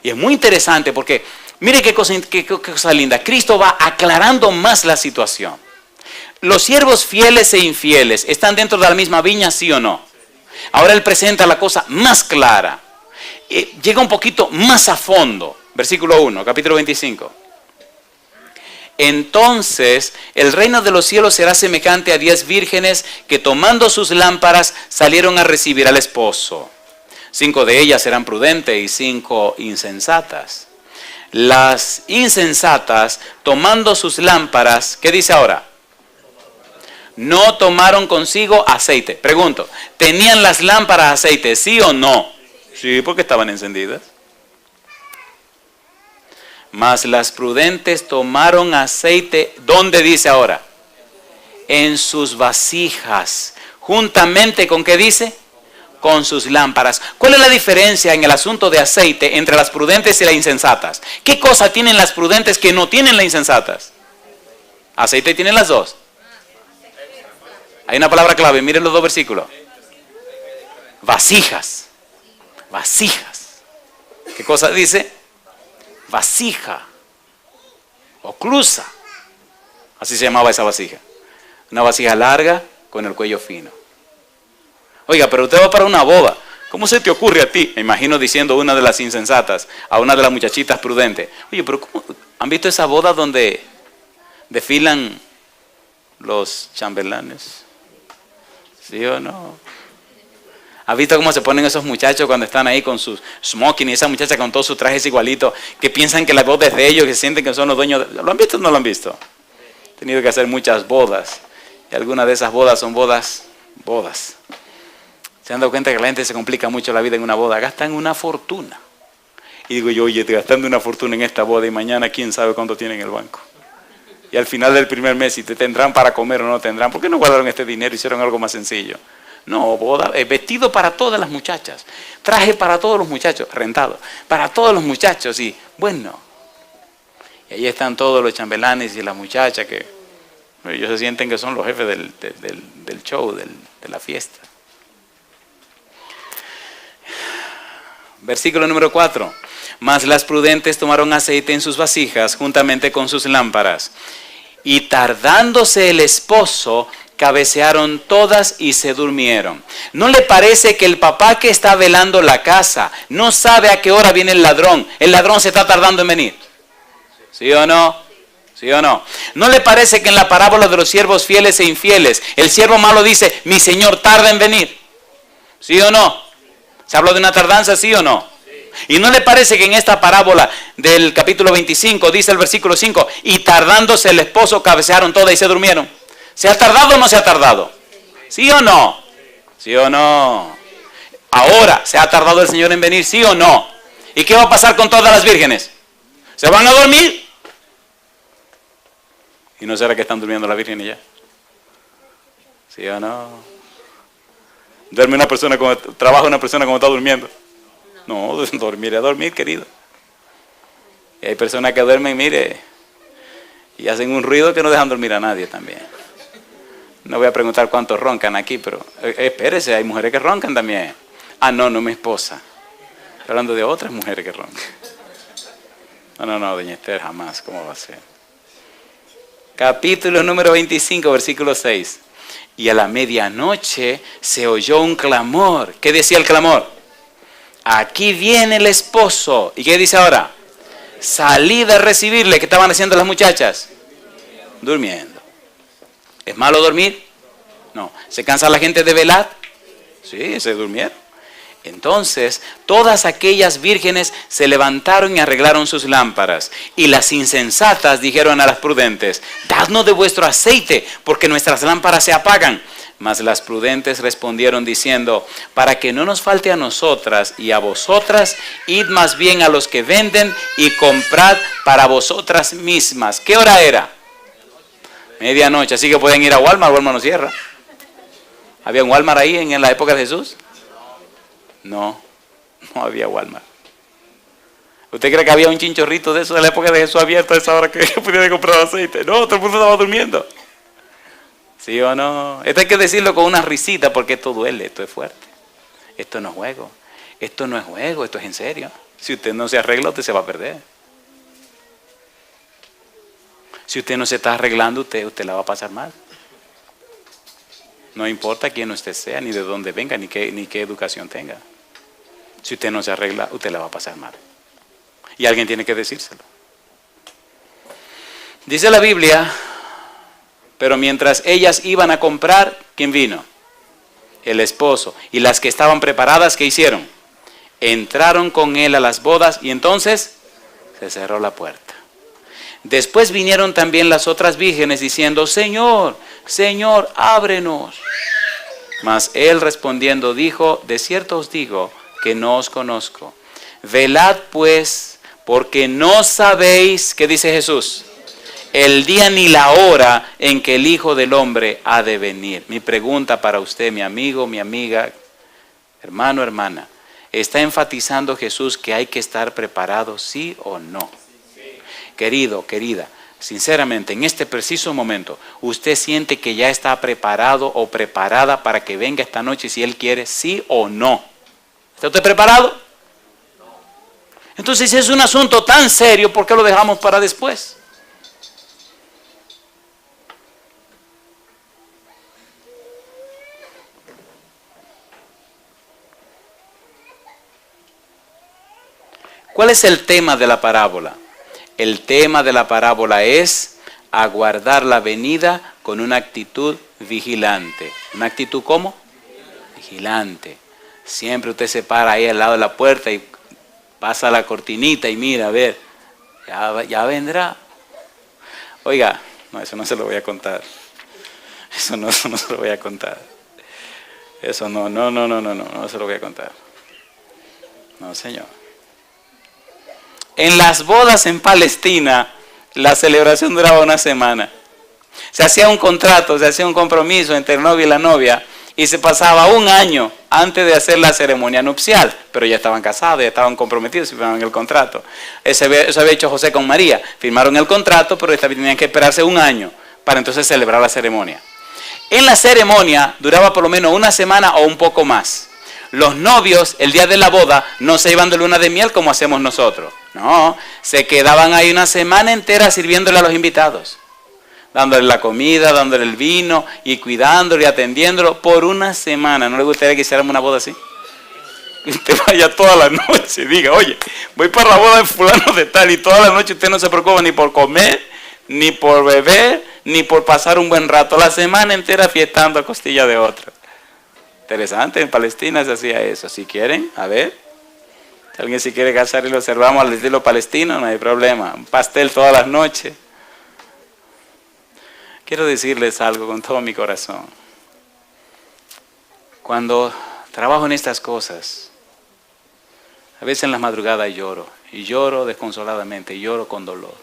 Y es muy interesante porque, mire qué cosa linda. Cristo va aclarando más la situación. Los siervos fieles e infieles están dentro de la misma viña, ¿sí o no? Ahora Él presenta la cosa más clara. Llega un poquito más a fondo. Versículo 1, capítulo 25. Entonces el reino de los cielos será semejante a 10 vírgenes que tomando sus lámparas salieron a recibir al esposo. 5 de ellas eran prudentes y 5 insensatas. Las insensatas tomando sus lámparas, ¿qué dice ahora? No tomaron consigo aceite. Pregunto, ¿tenían las lámparas aceite, sí o no? Sí, porque estaban encendidas. Mas las prudentes tomaron aceite, ¿dónde dice ahora? En sus vasijas. Juntamente con, ¿qué dice? Con sus lámparas. ¿Cuál es la diferencia en el asunto de aceite entre las prudentes y las insensatas? ¿Qué cosa tienen las prudentes que no tienen las insensatas? Aceite tienen las dos. Hay una palabra clave, miren los dos versículos. Vasijas. Vasijas. ¿Qué cosa dice? Vasija. Oclusa. Así se llamaba esa vasija. Una vasija larga con el cuello fino. Oiga, pero usted va para una boda. ¿Cómo se te ocurre a ti? Me imagino diciendo una de las insensatas a una de las muchachitas prudentes. Oye, pero ¿cómo? ¿Han visto esa boda donde desfilan los chambelanes? ¿Sí o no? ¿Has visto cómo se ponen esos muchachos cuando están ahí con sus smoking y esa muchacha con todos sus trajes igualitos, que piensan que la boda es de ellos, que sienten que son los dueños? ¿Lo han visto o no lo han visto? He tenido que hacer muchas bodas y algunas de esas bodas son bodas. ¿Se han dado cuenta que la gente se complica mucho la vida en una boda? Gastan una fortuna. Y digo yo, oye, gastando una fortuna en esta boda y mañana quién sabe cuánto tienen en el banco. Y al final del primer mes, si te tendrán para comer o no tendrán, ¿por qué no guardaron este dinero y hicieron algo más sencillo? No, boda, vestido para todas las muchachas, traje para todos los muchachos, rentado, para todos los muchachos, y bueno. Y ahí están todos los chambelanes y las muchachas que ellos se sienten que son los jefes del show, de la fiesta. Versículo número 4. Mas las prudentes tomaron aceite en sus vasijas juntamente con sus lámparas. Y tardándose el esposo, cabecearon todas y se durmieron. ¿No le parece que el papá que está velando la casa no sabe a qué hora viene el ladrón? El ladrón se está tardando en venir. ¿Sí o no? ¿Sí o no? ¿No le parece que en la parábola de los siervos fieles e infieles, el siervo malo dice, mi señor tarda en venir? ¿Sí o no? ¿Se habla de una tardanza, sí o no? ¿Y no le parece que en esta parábola del capítulo 25 dice el versículo 5, y tardándose el esposo cabecearon todas y se durmieron? ¿Se ha tardado o no se ha tardado? ¿Sí o no? ¿Sí o no? Ahora, ¿se ha tardado el Señor en venir? ¿Sí o no? ¿Y qué va a pasar con todas las vírgenes? ¿Se van a dormir? ¿Y no será que están durmiendo las vírgenes ya? ¿Sí o no? ¿Duerme una persona como trabaja una persona como está durmiendo? No, dormir es dormir, querido. Y hay personas que duermen, mire, y hacen un ruido que no dejan dormir a nadie también. No voy a preguntar cuántos roncan aquí, pero espérese, hay mujeres que roncan también. Ah, no, no mi esposa. Estoy hablando de otras mujeres que roncan. No, doña Esther, jamás, ¿cómo va a ser? Capítulo número 25, versículo 6. Y a la medianoche se oyó un clamor. ¿Qué decía el clamor? Aquí viene el esposo. ¿Y qué dice ahora? Salid a recibirle. ¿Qué estaban haciendo las muchachas? Durmiendo. ¿Es malo dormir? No. ¿Se cansa la gente de velar? Sí, se durmieron. Entonces, todas aquellas vírgenes se levantaron y arreglaron sus lámparas. Y las insensatas dijeron a las prudentes, dadnos de vuestro aceite, porque nuestras lámparas se apagan. Mas las prudentes respondieron diciendo, para que no nos falte a nosotras y a vosotras, id más bien a los que venden y comprad para vosotras mismas. ¿Qué hora era? Medianoche, así que pueden ir a Walmart. Walmart no cierra. ¿Había un Walmart ahí en la época de Jesús? No había Walmart. ¿Usted cree que había un chinchorrito de eso de la época de Jesús abierto a esa hora que pudiera comprar aceite? No, todo el mundo estaba durmiendo. ¿Sí o no? Esto hay que decirlo con una risita porque esto duele, esto es fuerte. Esto no es juego. Esto no es juego, esto es en serio. Si usted no se arregla, usted se va a perder. Si usted no se está arreglando, usted la va a pasar mal. No importa quién usted sea, ni de dónde venga, ni qué educación tenga. Si usted no se arregla, usted la va a pasar mal. Y alguien tiene que decírselo. Dice la Biblia, pero mientras ellas iban a comprar, ¿quién vino? El esposo. Y las que estaban preparadas, ¿qué hicieron? Entraron con él a las bodas y entonces se cerró la puerta. Después vinieron también las otras vírgenes diciendo, Señor, Señor, ábrenos. Mas él respondiendo dijo, de cierto os digo que no os conozco. Velad pues, porque no sabéis, ¿qué dice Jesús? El día ni la hora en que el Hijo del Hombre ha de venir. Mi pregunta para usted, mi amigo, mi amiga, hermano, hermana, ¿está enfatizando Jesús que hay que estar preparado, sí o no? Querido, querida, sinceramente, en este preciso momento, ¿usted siente que ya está preparado o preparada para que venga esta noche si Él quiere, sí o no? ¿Está usted preparado? Entonces, si es un asunto tan serio, ¿por qué lo dejamos para después? ¿Cuál es el tema de la parábola? El tema de la parábola es aguardar la venida con una actitud vigilante. ¿Una actitud cómo? Vigilante. Siempre usted se para ahí al lado de la puerta y pasa la cortinita y mira, a ver, ya vendrá. Oiga, no, eso no se lo voy a contar. Eso no se lo voy a contar. Eso no se lo voy a contar. No, señor. En las bodas en Palestina, la celebración duraba una semana. Se hacía un contrato, se hacía un compromiso entre el novio y la novia y se pasaba un año antes de hacer la ceremonia nupcial. Pero ya estaban casados, ya estaban comprometidos y firmaron el contrato. Eso había hecho José con María. Firmaron el contrato, pero tenían que esperarse un año para entonces celebrar la ceremonia. En la ceremonia duraba por lo menos una semana o un poco más. Los novios, el día de la boda, no se iban de luna de miel como hacemos nosotros. No, se quedaban ahí una semana entera sirviéndole a los invitados. Dándole la comida, dándole el vino y cuidándolo y atendiéndolo por una semana. ¿No le gustaría que hiciéramos una boda así? Que usted vaya toda la noche y diga, oye, voy para la boda de fulano de tal y toda la noche usted no se preocupa ni por comer, ni por beber, ni por pasar un buen rato. La semana entera fiestando a costilla de otro. Interesante, en Palestina se hacía eso. Si quieren, a ver, si alguien se quiere casar y lo observamos al estilo palestino, no hay problema. Un pastel todas las noches. Quiero decirles algo con todo mi corazón. Cuando trabajo en estas cosas, a veces en las madrugadas lloro, y lloro desconsoladamente, y lloro con dolor.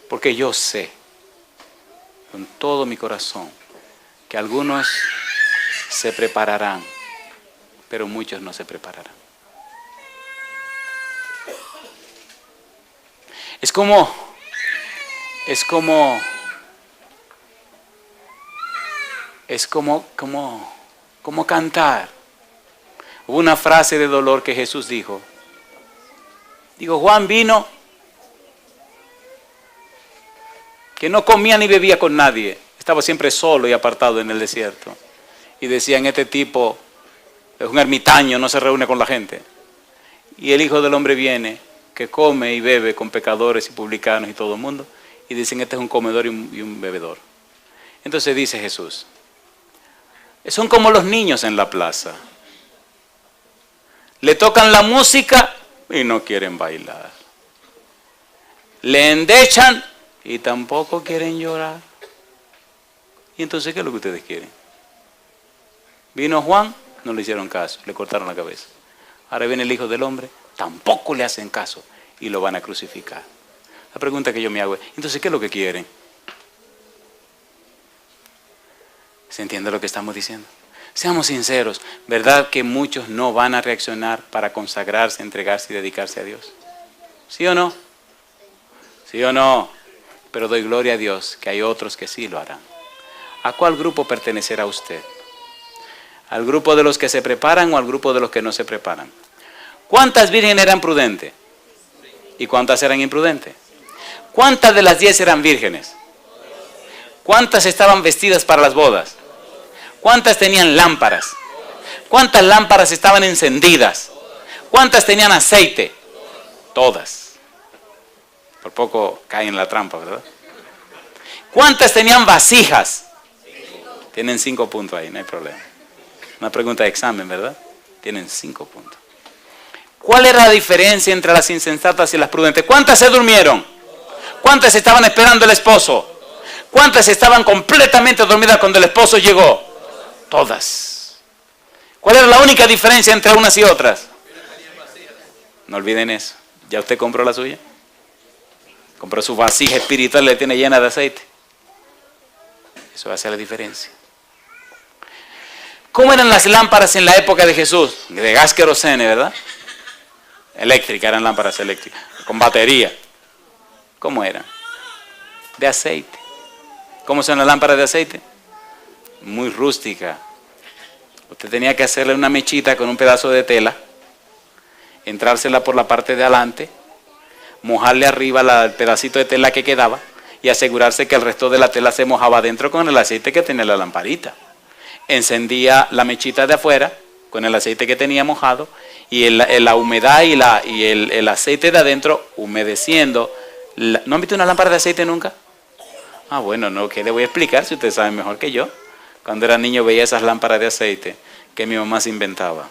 Porque yo sé, con todo mi corazón, que algunos se prepararán, pero muchos no se prepararán. Es como cantar. Hubo una frase de dolor que Jesús dijo. Juan vino que no comía ni bebía con nadie. Estaba siempre solo y apartado en el desierto. Y decían, este tipo es un ermitaño, no se reúne con la gente. Y el Hijo del Hombre viene, que come y bebe con pecadores y publicanos y todo el mundo. Y dicen, este es un comedor y un bebedor. Entonces dice Jesús, son como los niños en la plaza. Le tocan la música y no quieren bailar. Le endechan y tampoco quieren llorar. ¿Y entonces qué es lo que ustedes quieren? Vino Juan, no le hicieron caso, le cortaron la cabeza. Ahora viene el Hijo del Hombre, tampoco le hacen caso y lo van a crucificar. La pregunta que yo me hago es, entonces ¿qué es lo que quieren? ¿Se entiende lo que estamos diciendo? Seamos sinceros, ¿verdad que muchos no van a reaccionar para consagrarse, entregarse y dedicarse a Dios? ¿Sí o no? ¿Sí o no? Pero doy gloria a Dios que hay otros que sí lo harán. ¿A cuál grupo pertenecerá usted? ¿Al grupo de los que se preparan o al grupo de los que no se preparan? ¿Cuántas vírgenes eran prudentes? ¿Y cuántas eran imprudentes? ¿Cuántas de las 10 eran vírgenes? ¿Cuántas estaban vestidas para las bodas? ¿Cuántas tenían lámparas? ¿Cuántas lámparas estaban encendidas? ¿Cuántas tenían aceite? Todas. Por poco caen en la trampa, ¿verdad? ¿Cuántas tenían vasijas? Tienen 5 puntos ahí, no hay problema. Una pregunta de examen, ¿verdad? Tienen 5 puntos. ¿Cuál era la diferencia entre las insensatas y las prudentes? ¿Cuántas se durmieron? ¿Cuántas estaban esperando el esposo? ¿Cuántas estaban completamente dormidas cuando el esposo llegó? Todas. ¿Cuál era la única diferencia entre unas y otras? No olviden eso. ¿Ya usted compró la suya? Compró su vasija espiritual y la tiene llena de aceite. Eso va a ser la diferencia. ¿Cómo eran las lámparas en la época de Jesús? De gas querosene, ¿verdad? Eléctricas, eran lámparas eléctricas. Con batería. ¿Cómo eran? De aceite. ¿Cómo son las lámparas de aceite? Muy rústica. Usted tenía que hacerle una mechita con un pedazo de tela, entrársela por la parte de adelante, mojarle arriba el pedacito de tela que quedaba y asegurarse que el resto de la tela se mojaba adentro con el aceite que tenía la lamparita. Encendía la mechita de afuera con el aceite que tenía mojado y la humedad y el aceite de adentro humedeciendo. ¿No han visto una lámpara de aceite nunca? Ah, bueno, no, ¿qué le voy a explicar si ustedes saben mejor que yo? Cuando era niño veía esas lámparas de aceite que mi mamá se inventaba.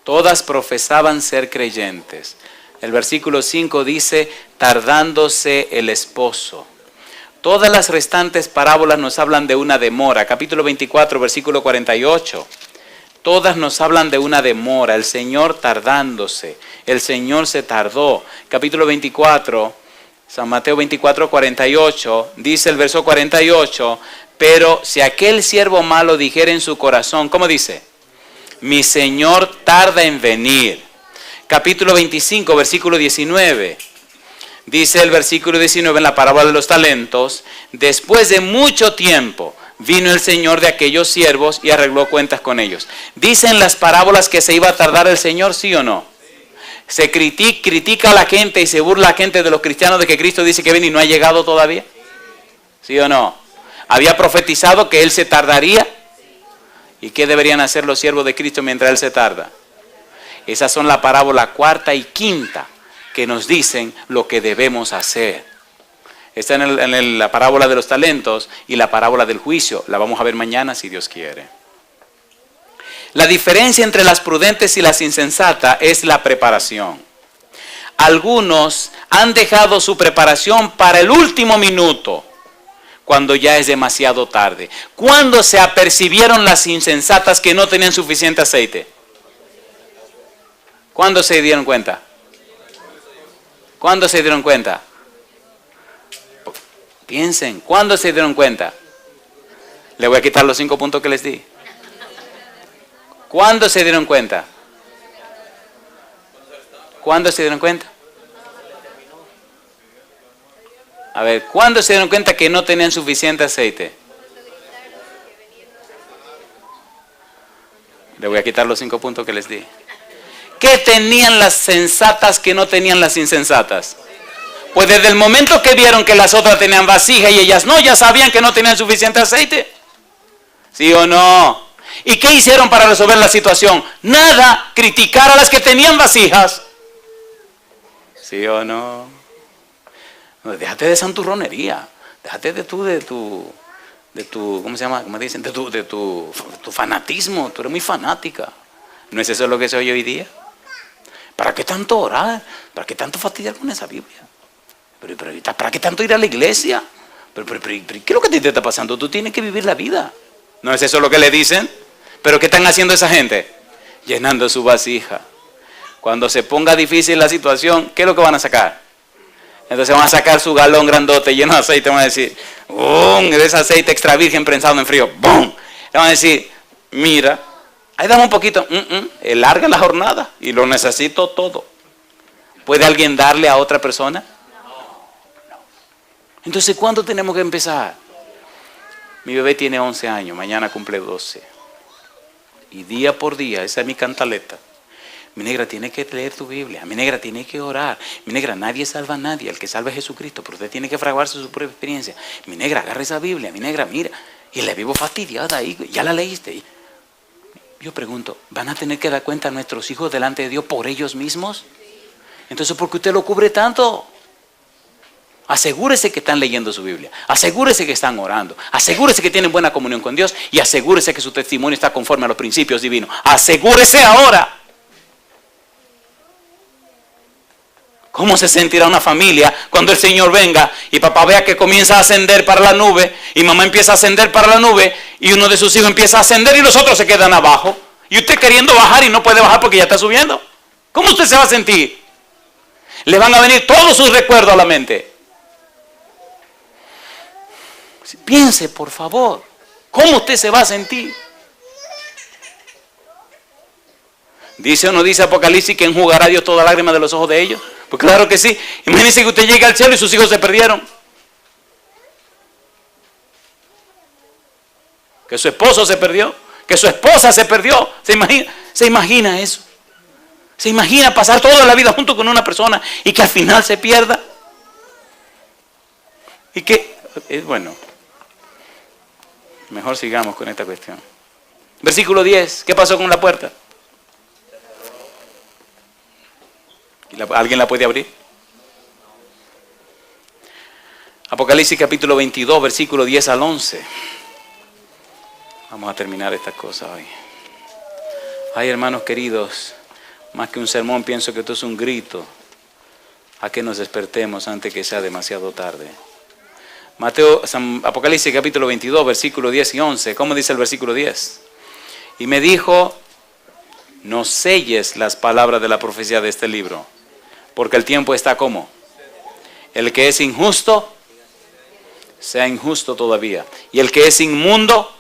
Todas profesaban ser creyentes. El versículo 5 dice, tardándose el esposo. Todas las restantes parábolas nos hablan de una demora. Capítulo 24, versículo 48. Todas nos hablan de una demora. El Señor tardándose. El Señor se tardó. Capítulo 24, San Mateo 24, 48. Dice el verso 48. Pero si aquel siervo malo dijera en su corazón, ¿cómo dice? Mi Señor tarda en venir. Capítulo 25, versículo 19. Dice el versículo 19 en la parábola de los talentos, después de mucho tiempo vino el Señor de aquellos siervos y arregló cuentas con ellos. ¿Dicen las parábolas que se iba a tardar el Señor, sí o no? ¿Se critica a la gente y se burla a la gente de los cristianos de que Cristo dice que viene y no ha llegado todavía? ¿Sí o no? ¿Había profetizado que Él se tardaría? ¿Y qué deberían hacer los siervos de Cristo mientras Él se tarda? Esas son la parábola cuarta y quinta que nos dicen lo que debemos hacer. Está en la parábola de los talentos y la parábola del juicio. La vamos a ver mañana si Dios quiere. La diferencia entre las prudentes y las insensatas es la preparación. Algunos han dejado su preparación para el último minuto, cuando ya es demasiado tarde. ¿Cuándo se apercibieron las insensatas que no tenían suficiente aceite? ¿Cuándo se dieron cuenta? ¿Cuándo se dieron cuenta? Piensen, ¿cuándo se dieron cuenta? Le voy a quitar los 5 puntos que les di. ¿Cuándo se dieron cuenta? ¿Cuándo se dieron cuenta? A ver, ¿cuándo se dieron cuenta que no tenían suficiente aceite? Le voy a quitar los 5 puntos que les di. ¿Qué tenían las sensatas que no tenían las insensatas? Pues desde el momento que vieron que las otras tenían vasija y ellas no, ya sabían que no tenían suficiente aceite. ¿Sí o no? ¿Y qué hicieron para resolver la situación? Nada, criticar a las que tenían vasijas. ¿Sí o no? Déjate de santurronería. Déjate de tu ¿cómo se llama? ¿Cómo dicen? De tu fanatismo. Tú eres muy fanática. ¿No es eso lo que se oye hoy día? ¿Para qué tanto orar? ¿Para qué tanto fastidiar con esa Biblia? ¿Para qué tanto ir a la iglesia? ¿Qué es lo que te está pasando? Tú tienes que vivir la vida. ¿No es eso lo que le dicen? ¿Pero qué están haciendo esa gente? Llenando su vasija. Cuando se ponga difícil la situación, ¿qué es lo que van a sacar? Entonces van a sacar su galón grandote lleno de aceite. Van a decir, ¡bum! Es aceite extra virgen prensado en frío. ¡Bum! Le van a decir, mira, ahí dame un poquito. Larga la jornada y lo necesito todo. ¿Puede alguien darle a otra persona? No. Entonces, ¿cuándo tenemos que empezar? Mi bebé tiene 11 años, mañana cumple 12. y día por día, esa es mi cantaleta. Mi negra, tiene que leer tu Biblia. Mi negra, tiene que orar. Mi negra, nadie salva a nadie. El que salva es Jesucristo. Pero usted tiene que fraguarse su propia experiencia. Mi negra, agarra esa Biblia. Mi negra, mira. Y la vivo fastidiada ahí. Ya la leíste. Yo pregunto, ¿van a tener que dar cuenta a nuestros hijos delante de Dios por ellos mismos? Entonces, ¿por qué usted lo cubre tanto? Asegúrese que están leyendo su Biblia. Asegúrese que están orando. Asegúrese que tienen buena comunión con Dios. Y asegúrese que su testimonio está conforme a los principios divinos. Asegúrese ahora. ¿Cómo se sentirá una familia cuando el Señor venga y papá vea que comienza a ascender para la nube y mamá empieza a ascender para la nube y uno de sus hijos empieza a ascender y los otros se quedan abajo? Y usted queriendo bajar y no puede bajar porque ya está subiendo. ¿Cómo usted se va a sentir? Le van a venir todos sus recuerdos a la mente. Piense, por favor, ¿cómo usted se va a sentir? ¿Dice o no dice Apocalipsis que enjugará Dios toda lágrima de los ojos de ellos? Pues claro que sí. Imagínense que usted llega al cielo y sus hijos se perdieron. Que su esposo se perdió. Que su esposa se perdió. ¿Se imagina eso? ¿Se imagina pasar toda la vida junto con una persona y que al final se pierda? Y que, bueno, mejor sigamos con esta cuestión. Versículo 10, ¿qué pasó con la puerta? ¿Alguien la puede abrir? Apocalipsis capítulo 22, versículo 10 al 11. Vamos a terminar esta cosa hoy. Ay, hermanos queridos, más que un sermón, pienso que esto es un grito a que nos despertemos antes que sea demasiado tarde. Apocalipsis capítulo 22, versículo 10 y 11. ¿Cómo dice el versículo 10? Y me dijo, no selles las palabras de la profecía de este libro, porque el tiempo está como. El que es injusto, sea injusto todavía. Y el que es inmundo,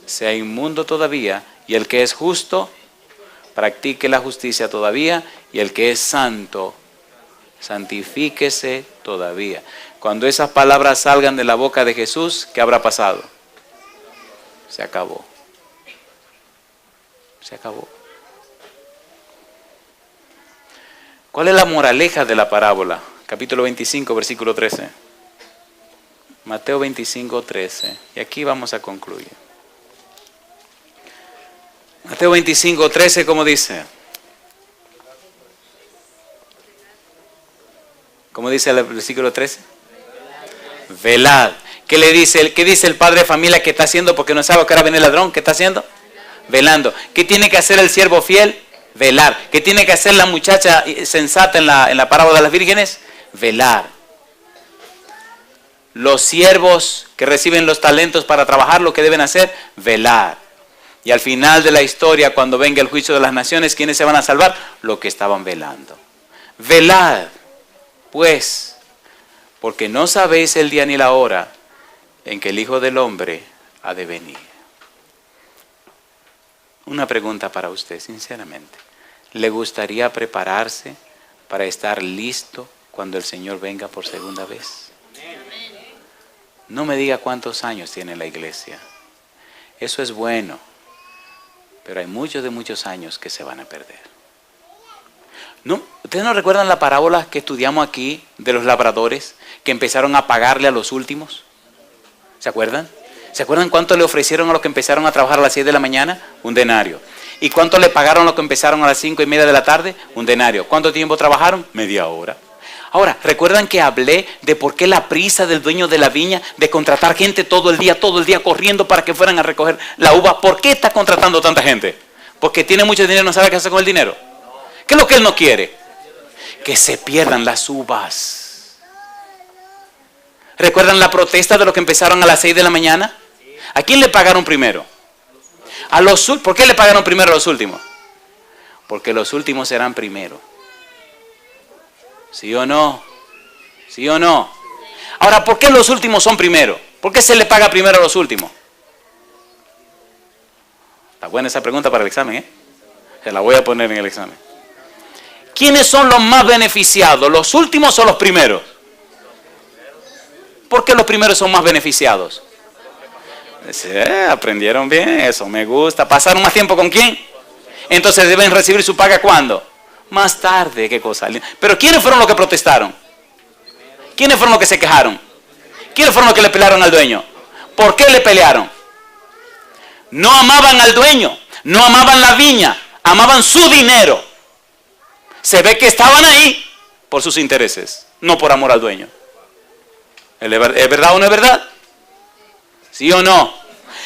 sea inmundo todavía. Y el que es justo, practique la justicia todavía. Y el que es santo, santifíquese todavía. Cuando esas palabras salgan de la boca de Jesús, ¿qué habrá pasado? Se acabó. Se acabó. ¿Cuál es la moraleja de la parábola? Capítulo 25, versículo 13. Mateo 25, 13. Y aquí vamos a concluir. Mateo 25, 13, ¿cómo dice? ¿Cómo dice el versículo 13? Velad. ¿Qué le dice? ¿Qué dice el padre de familia que está haciendo porque no sabe a qué hora viene el ladrón? ¿Qué está haciendo? Velando. ¿Qué tiene que hacer el siervo fiel? Velar. ¿Qué tiene que hacer la muchacha sensata en la parábola de las vírgenes? Velar. Los siervos que reciben los talentos para trabajar, lo que deben hacer, velar. Y al final de la historia, cuando venga el juicio de las naciones, ¿quiénes se van a salvar? Los que estaban velando. Velad, pues, porque no sabéis el día ni la hora en que el Hijo del Hombre ha de venir. Una pregunta para usted, sinceramente. ¿Le gustaría prepararse para estar listo cuando el Señor venga por segunda vez? No me diga cuántos años tiene la iglesia. Eso es bueno, pero hay muchos años que se van a perder. ¿No? ¿Ustedes no recuerdan la parábola que estudiamos aquí de los labradores que empezaron a pagarle a los últimos? ¿Se acuerdan? ¿Se acuerdan cuánto le ofrecieron a los que empezaron a trabajar a las 6 de la mañana? Un denario. ¿Y cuánto le pagaron a los que empezaron a las 5:30 de la tarde? Un denario. ¿Cuánto tiempo trabajaron? Media hora. Ahora, ¿recuerdan que hablé de por qué la prisa del dueño de la viña de contratar gente todo el día corriendo para que fueran a recoger la uva? ¿Por qué está contratando tanta gente? ¿Porque tiene mucho dinero y no sabe qué hacer con el dinero? ¿Qué es lo que él no quiere? Que se pierdan las uvas. ¿Recuerdan la protesta de los que empezaron a las 6 de la mañana? ¿A quién le pagaron primero? ¿Por qué le pagaron primero a los últimos? Porque los últimos serán primero. ¿Sí o no? ¿Sí o no? Ahora, ¿por qué los últimos son primero? ¿Por qué se le paga primero a los últimos? Está buena esa pregunta para el examen, ¿eh? Se la voy a poner en el examen. ¿Quiénes son los más beneficiados? ¿Los últimos o los primeros? ¿Por qué los primeros son más beneficiados? Sí, aprendieron bien, eso me gusta. ¿Pasaron más tiempo con quién? Entonces deben recibir su paga ¿cuándo? Más tarde, qué cosa. Pero ¿quiénes fueron los que protestaron? ¿Quiénes fueron los que se quejaron? ¿Quiénes fueron los que le pelearon al dueño? ¿Por qué le pelearon? No amaban al dueño, no amaban la viña, amaban su dinero. Se ve que estaban ahí por sus intereses, no por amor al dueño. ¿Es verdad o no es verdad? ¿Sí o no?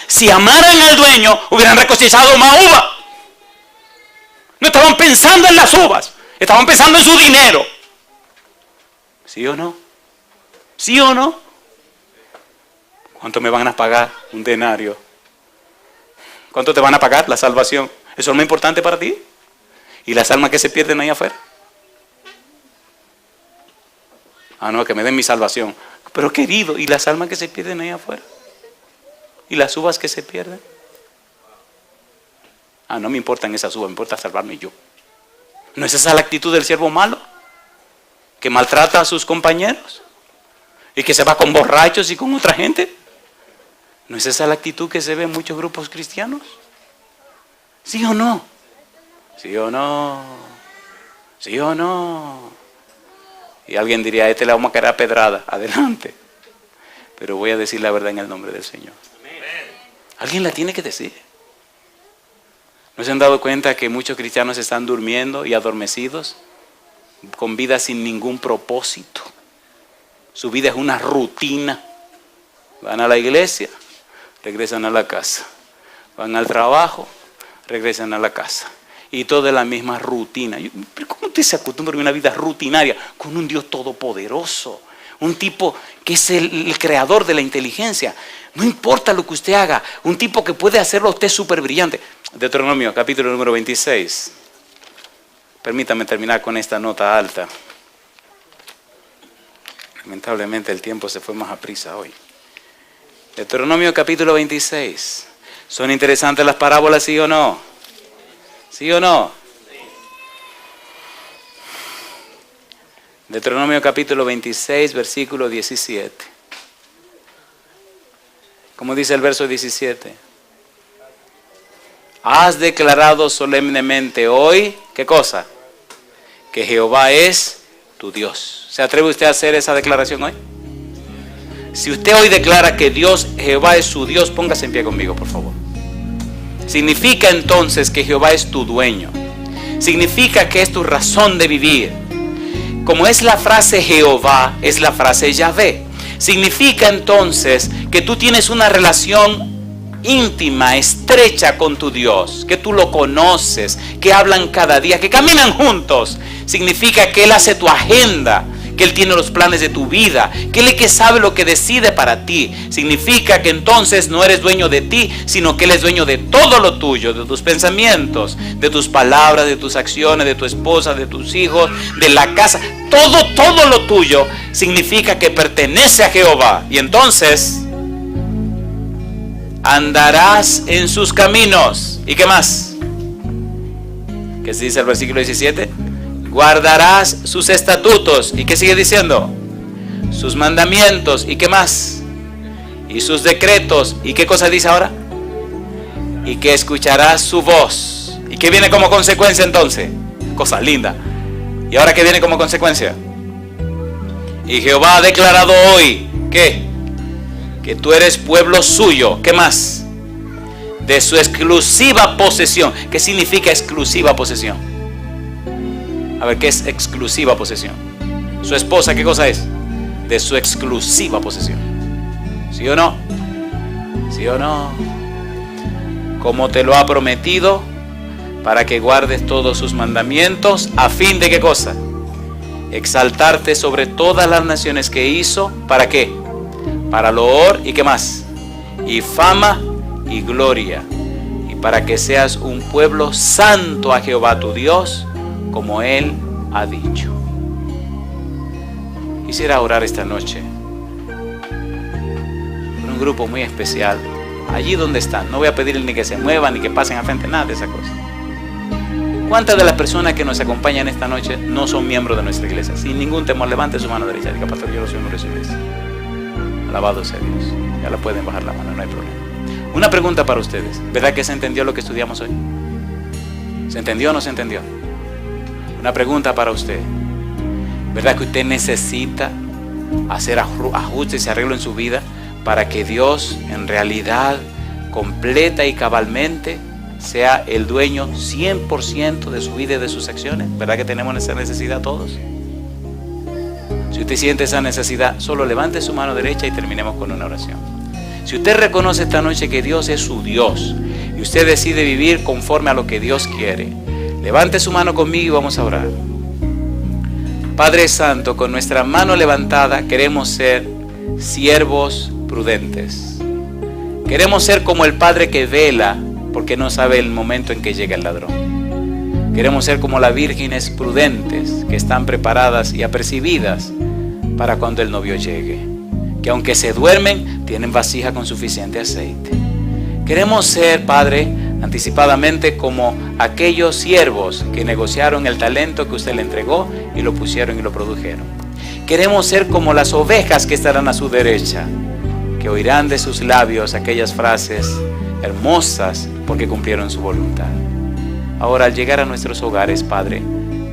Si amaran al dueño, hubieran recosechado más uvas. No estaban pensando en las uvas, estaban pensando en su dinero. ¿Sí o no? ¿Sí o no? ¿Cuánto me van a pagar? Un denario. ¿Cuánto te van a pagar? La salvación. ¿Eso es lo importante para ti? ¿Y las almas que se pierden ahí afuera? Ah, no, que me den mi salvación. Pero querido, ¿y las almas que se pierden ahí afuera? ¿Y las uvas que se pierden? Ah, no me importan esas uvas, me importa salvarme yo. ¿No es esa la actitud del siervo malo? Que maltrata a sus compañeros y que se va con borrachos y con otra gente. ¿No es esa la actitud que se ve en muchos grupos cristianos? ¿Sí o no? ¿Sí o no? ¿Sí o no? Y alguien diría, a este le vamos a caer a pedrada. Adelante. Pero voy a decir la verdad en el nombre del Señor. Alguien la tiene que decir. ¿No se han dado cuenta que muchos cristianos están durmiendo y adormecidos? Con vida sin ningún propósito. Su vida es una rutina. Van a la iglesia, regresan a la casa. Van al trabajo, regresan a la casa. Y todo es la misma rutina. ¿Pero cómo usted se acostumbra a una vida rutinaria con un Dios todopoderoso? Un tipo que es el creador de la inteligencia. No importa lo que usted haga, un tipo que puede hacerlo a usted súper brillante. Deuteronomio, capítulo número 26. Permítame terminar con esta nota alta. Lamentablemente el tiempo se fue más a prisa hoy. Deuteronomio capítulo 26. ¿Son interesantes las parábolas, sí o no? ¿Sí o no? Deuteronomio capítulo 26, versículo 17. ¿Cómo dice el verso 17? Has declarado solemnemente hoy, ¿qué cosa? Que Jehová es tu Dios. ¿Se atreve usted a hacer esa declaración hoy? Si usted hoy declara que Jehová es su Dios, póngase en pie conmigo, por favor. Significa entonces que Jehová es tu dueño. Significa que es tu razón de vivir. Como es la frase Jehová, es la frase Yahvé. Significa entonces que tú tienes una relación íntima, estrecha con tu Dios, que tú lo conoces, que hablan cada día, que caminan juntos. Significa que Él hace tu agenda, que Él tiene los planes de tu vida, que Él es el que sabe lo que decide para ti. Significa que entonces no eres dueño de ti, sino que Él es dueño de todo lo tuyo, de tus pensamientos, de tus palabras, de tus acciones, de tu esposa, de tus hijos, de la casa. Todo lo tuyo significa que pertenece a Jehová. Y entonces andarás en sus caminos. ¿Y qué más? ¿Qué se dice el versículo 17? Guardarás sus estatutos. ¿Y qué sigue diciendo? Sus mandamientos. ¿Y qué más? Y sus decretos. ¿Y qué cosa dice ahora? Y que escucharás su voz. ¿Y qué viene como consecuencia entonces? Cosa linda. ¿Y ahora qué viene como consecuencia? Y Jehová ha declarado hoy, ¿qué? Que tú eres pueblo suyo. ¿Qué más? De su exclusiva posesión. ¿Qué significa exclusiva posesión? A ver, ¿qué es exclusiva posesión? Su esposa, ¿qué cosa es? De su exclusiva posesión. ¿Sí o no? ¿Sí o no? Como te lo ha prometido, para que guardes todos sus mandamientos, a fin de ¿qué cosa? Exaltarte sobre todas las naciones que hizo. ¿Para qué? Para loor y ¿qué más? Y fama y gloria. Y para que seas un pueblo santo a Jehová tu Dios, como Él ha dicho. Quisiera orar esta noche por un grupo muy especial. Allí donde están. No voy a pedirles ni que se muevan ni que pasen a frente, nada de esa cosa. ¿Cuántas de las personas que nos acompañan esta noche no son miembros de nuestra iglesia? Sin ningún temor, levante su mano derecha y diga: pastor, yo no soy miembro de su iglesia. Alabado sea Dios. Ya la pueden bajar la mano, no hay problema. Una pregunta para ustedes. ¿Verdad que se entendió lo que estudiamos hoy? ¿Se entendió o no se entendió? Una pregunta para usted. ¿Verdad que usted necesita hacer ajustes y arreglos en su vida para que Dios en realidad completa y cabalmente sea el dueño 100% de su vida y de sus acciones? ¿Verdad que tenemos esa necesidad todos? Si usted siente esa necesidad, solo levante su mano derecha y terminemos con una oración. Si usted reconoce esta noche que Dios es su Dios y usted decide vivir conforme a lo que Dios quiere, levante su mano conmigo y vamos a orar. Padre Santo, con nuestra mano levantada queremos ser siervos prudentes. Queremos ser como el padre que vela porque no sabe el momento en que llega el ladrón. Queremos ser como las vírgenes prudentes que están preparadas y apercibidas para cuando el novio llegue. Que aunque se duermen, tienen vasija con suficiente aceite. Queremos ser, Padre, anticipadamente como aquellos siervos que negociaron el talento que usted le entregó y lo pusieron y lo produjeron. Queremos ser como las ovejas que estarán a su derecha, que oirán de sus labios aquellas frases hermosas porque cumplieron su voluntad. Ahora, al llegar a nuestros hogares, Padre,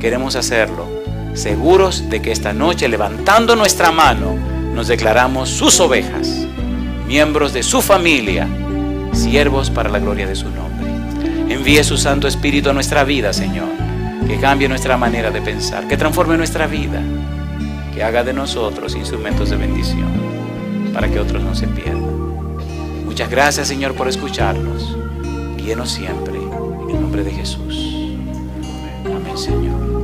queremos hacerlo seguros de que esta noche, levantando nuestra mano, nos declaramos sus ovejas, miembros de su familia, siervos para la gloria de su nombre. Envíe su Santo Espíritu a nuestra vida, Señor, que cambie nuestra manera de pensar, que transforme nuestra vida, que haga de nosotros instrumentos de bendición, para que otros no se pierdan. Muchas gracias, Señor, por escucharnos. Guíenos siempre, en el nombre de Jesús. Amén, Señor.